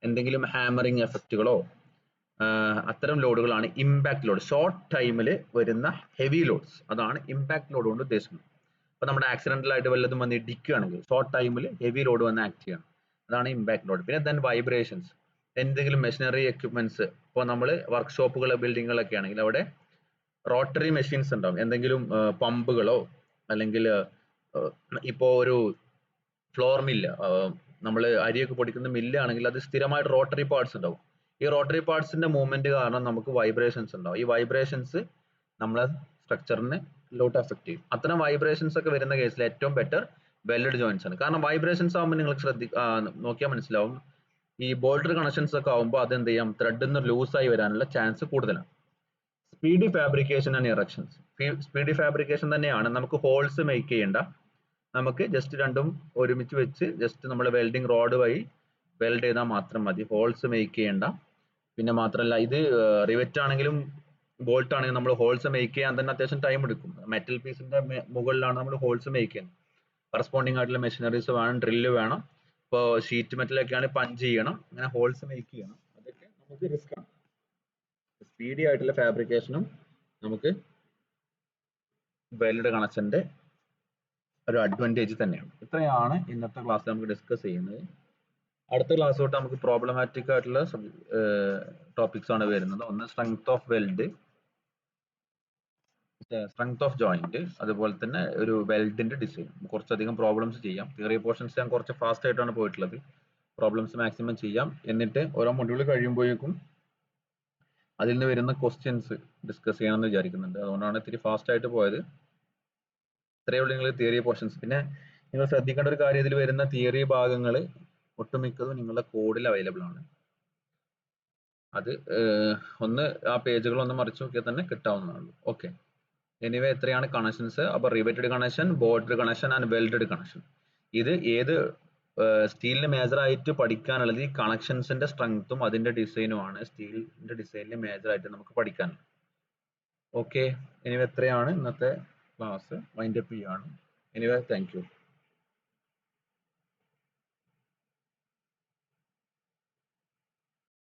എന്തെങ്കിലും ഹാമറിങ് എഫക്റ്റുകളോ അത്തരം ലോഡുകളാണ് ഇമ്പാക്ട് ലോഡ്. ഷോർട്ട് ടൈമിൽ വരുന്ന ഹെവി ലോഡ്സ്, അതാണ് ഇമ്പാക്ട് ലോഡ് കൊണ്ട് ഉദ്ദേശിക്കുന്നത്. അപ്പൊ നമ്മുടെ ആക്സിഡന്റൽ ആയിട്ട് വല്ലതും വന്ന് ഇടിക്കുകയാണെങ്കിൽ ഷോർട്ട് ടൈമിൽ ഹെവി ലോഡ് വന്ന് ആക്ട് ചെയ്യണം, അതാണ് ഇമ്പാക്ട് ലോഡ്. പിന്നെ ദെൻ വൈബ്രേഷൻസ്. എന്തെങ്കിലും മെഷീനറി എക്യുപ്മെന്റ്സ്, ഇപ്പോൾ നമ്മൾ വർക്ക്ഷോപ്പുകൾ ബിൽഡിങ്ങുകളൊക്കെ ആണെങ്കിൽ അവിടെ റോട്ടറി മെഷീൻസ് ഉണ്ടാവും. എന്തെങ്കിലും പമ്പുകളോ അല്ലെങ്കിൽ ഇപ്പോ ഒരു ഫ്ലോർ മില്ല്, നമ്മൾ അരിയൊക്കെ പൊടിക്കുന്ന മില്ല് ആണെങ്കിൽ അത് സ്ഥിരമായിട്ട് റോട്ടറി പാർട്സ് ഉണ്ടാവും. ഈ റോട്ടറി പാർട്സിന്റെ മൂവ്മെന്റ് കാരണം നമുക്ക് വൈബ്രേഷൻസ് ഉണ്ടാവും. ഈ വൈബ്രേഷൻസ് നമ്മളെ സ്ട്രക്ചറിനെ ലോട്ട് എഫക്ട് ചെയ്യും. അത്തരം വൈബ്രേഷൻസ് ഒക്കെ വരുന്ന കേസിൽ ഏറ്റവും ബെറ്റർ വെൽഡഡ് ജോയിന്റ്സ് ആണ്. കാരണം വൈബ്രേഷൻസ് ആകുമ്പോൾ നിങ്ങൾക്ക് നോക്കിയാൽ മനസ്സിലാവും, ഈ ബോൾട്ടഡ് കണക്ഷൻസ് ഒക്കെ ആകുമ്പോൾ അത് എന്ത് ചെയ്യാം, ത്രെഡ് നിന്ന് ലൂസായി വരാനുള്ള ചാൻസ് കൂടുതലാണ്. Speedy fabrication and erections. Speedy fabrication തന്നെയാണ്. നമുക്ക് ഹോൾസ് മേക്ക് ചെയ്യേണ്ട, നമുക്ക് ജസ്റ്റ് രണ്ടും ഒരുമിച്ച് വെച്ച് ജസ്റ്റ് നമ്മൾ വെൽഡിംഗ് റോഡ് വഴി വെൽഡ് ചെയ്താൽ മാത്രം മതി, ഹോൾസ് മേക്ക് ചെയ്യേണ്ട. പിന്നെ മാത്രമല്ല, ഇത് റിവറ്റ് ആണെങ്കിലും ബോൾട്ട് ആണെങ്കിലും നമ്മൾ ഹോൾസ് മേക്ക് ചെയ്യാൻ തന്നെ അത്യാവശ്യം ടൈം എടുക്കും. മെറ്റൽ പീസിന്റെ മുകളിലാണ് നമ്മൾ ഹോൾസ് മേക്ക് ചെയ്യുന്നത്. കറസ്പോണ്ടിങ് ആയിട്ടുള്ള മെഷീനറീസ് വേണം, ഡ്രില്ല് വേണം. ഇപ്പോൾ ഷീറ്റ് മെറ്റലൊക്കെ ആണെങ്കിൽ പഞ്ച് ചെയ്യണം, അങ്ങനെ ഹോൾസ് മേക്ക് ചെയ്യണം. അതൊക്കെ നമുക്ക് റിസ്ക് ആണ്. സ്പീഡി ആയിട്ടുള്ള ഫാബ്രിക്കേഷനും നമുക്ക് വെൽഡ് കണക്ഷന്റെ ഒരു അഡ്വാൻറ്റേജ് തന്നെയാണ്. ഇത്രയാണ് ഇന്നത്തെ ക്ലാസ്സിൽ നമുക്ക് ഡിസ്കസ് ചെയ്യുന്നത്. അടുത്ത ക്ലാസ് തൊട്ട് നമുക്ക് പ്രോബ്ലമാറ്റിക് ആയിട്ടുള്ള ടോപ്പിക്സ് ആണ് വരുന്നത്. ഒന്ന് strength of weld, strength of joint, അതുപോലെ തന്നെ ഒരു വെൽഡിന്റെ ഡിസൈൻ. കുറച്ചധികം പ്രോബ്ലംസ് ചെയ്യാം. തിയറി പോർഷൻസ് ഞാൻ കുറച്ച് ഫാസ്റ്റ് ആയിട്ടാണ് പോയിട്ടുള്ളത്. പ്രോബ്ലംസ് മാക്സിമം ചെയ്യാം. എന്നിട്ട് ഓരോ മൊഡ്യൂൾ കഴിയുമ്പോഴേക്കും അതിൽ നിന്ന് വരുന്ന ക്വസ്റ്റ്യൻസ് ഡിസ്കസ് ചെയ്യണമെന്ന് വിചാരിക്കുന്നുണ്ട്. അതുകൊണ്ടാണ് ഇത്തിരി ഫാസ്റ്റ് ആയിട്ട് പോയത്. ഇത്രയേ ഉള്ളൂ നിങ്ങൾ തിയറി പോർഷൻസ്. പിന്നെ നിങ്ങൾ ശ്രദ്ധിക്കേണ്ട ഒരു കാര്യം, ഇതിൽ വരുന്ന തിയറി ഭാഗങ്ങൾ ഒട്ടുമിക്കതും നിങ്ങളുടെ കോഡിൽ അവൈലബിൾ ആണ്. അത് ഒന്ന് ആ പേജുകൾ ഒന്ന് മറിച്ച് നോക്കിയാൽ തന്നെ കിട്ടാവുന്നതാണ്. ഓക്കെ, എനിവേ എത്രയാണ് കണക്ഷൻസ്? അപ്പൊ riveted connection, boarded connection and welded connection. ഇത് ഏത് സ്റ്റീലിന് മേജർ ആയിട്ട് പഠിക്കാനുള്ളത് ഈ കണക്ഷൻസിന്റെ സ്ട്രെങ്ത്തും അതിന്റെ ഡിസൈനുമാണ് സ്റ്റീലിന്റെ ഡിസൈനിൽ മേജർ ആയിട്ട് നമുക്ക് പഠിക്കാനുള്ളത്. ഓക്കെ, എനിവേ എത്രയാണ് ഇന്നത്തെ ക്ലാസ് വൈൻഡ് അപ്പ് ചെയ്യാണ്. Anyway thank you.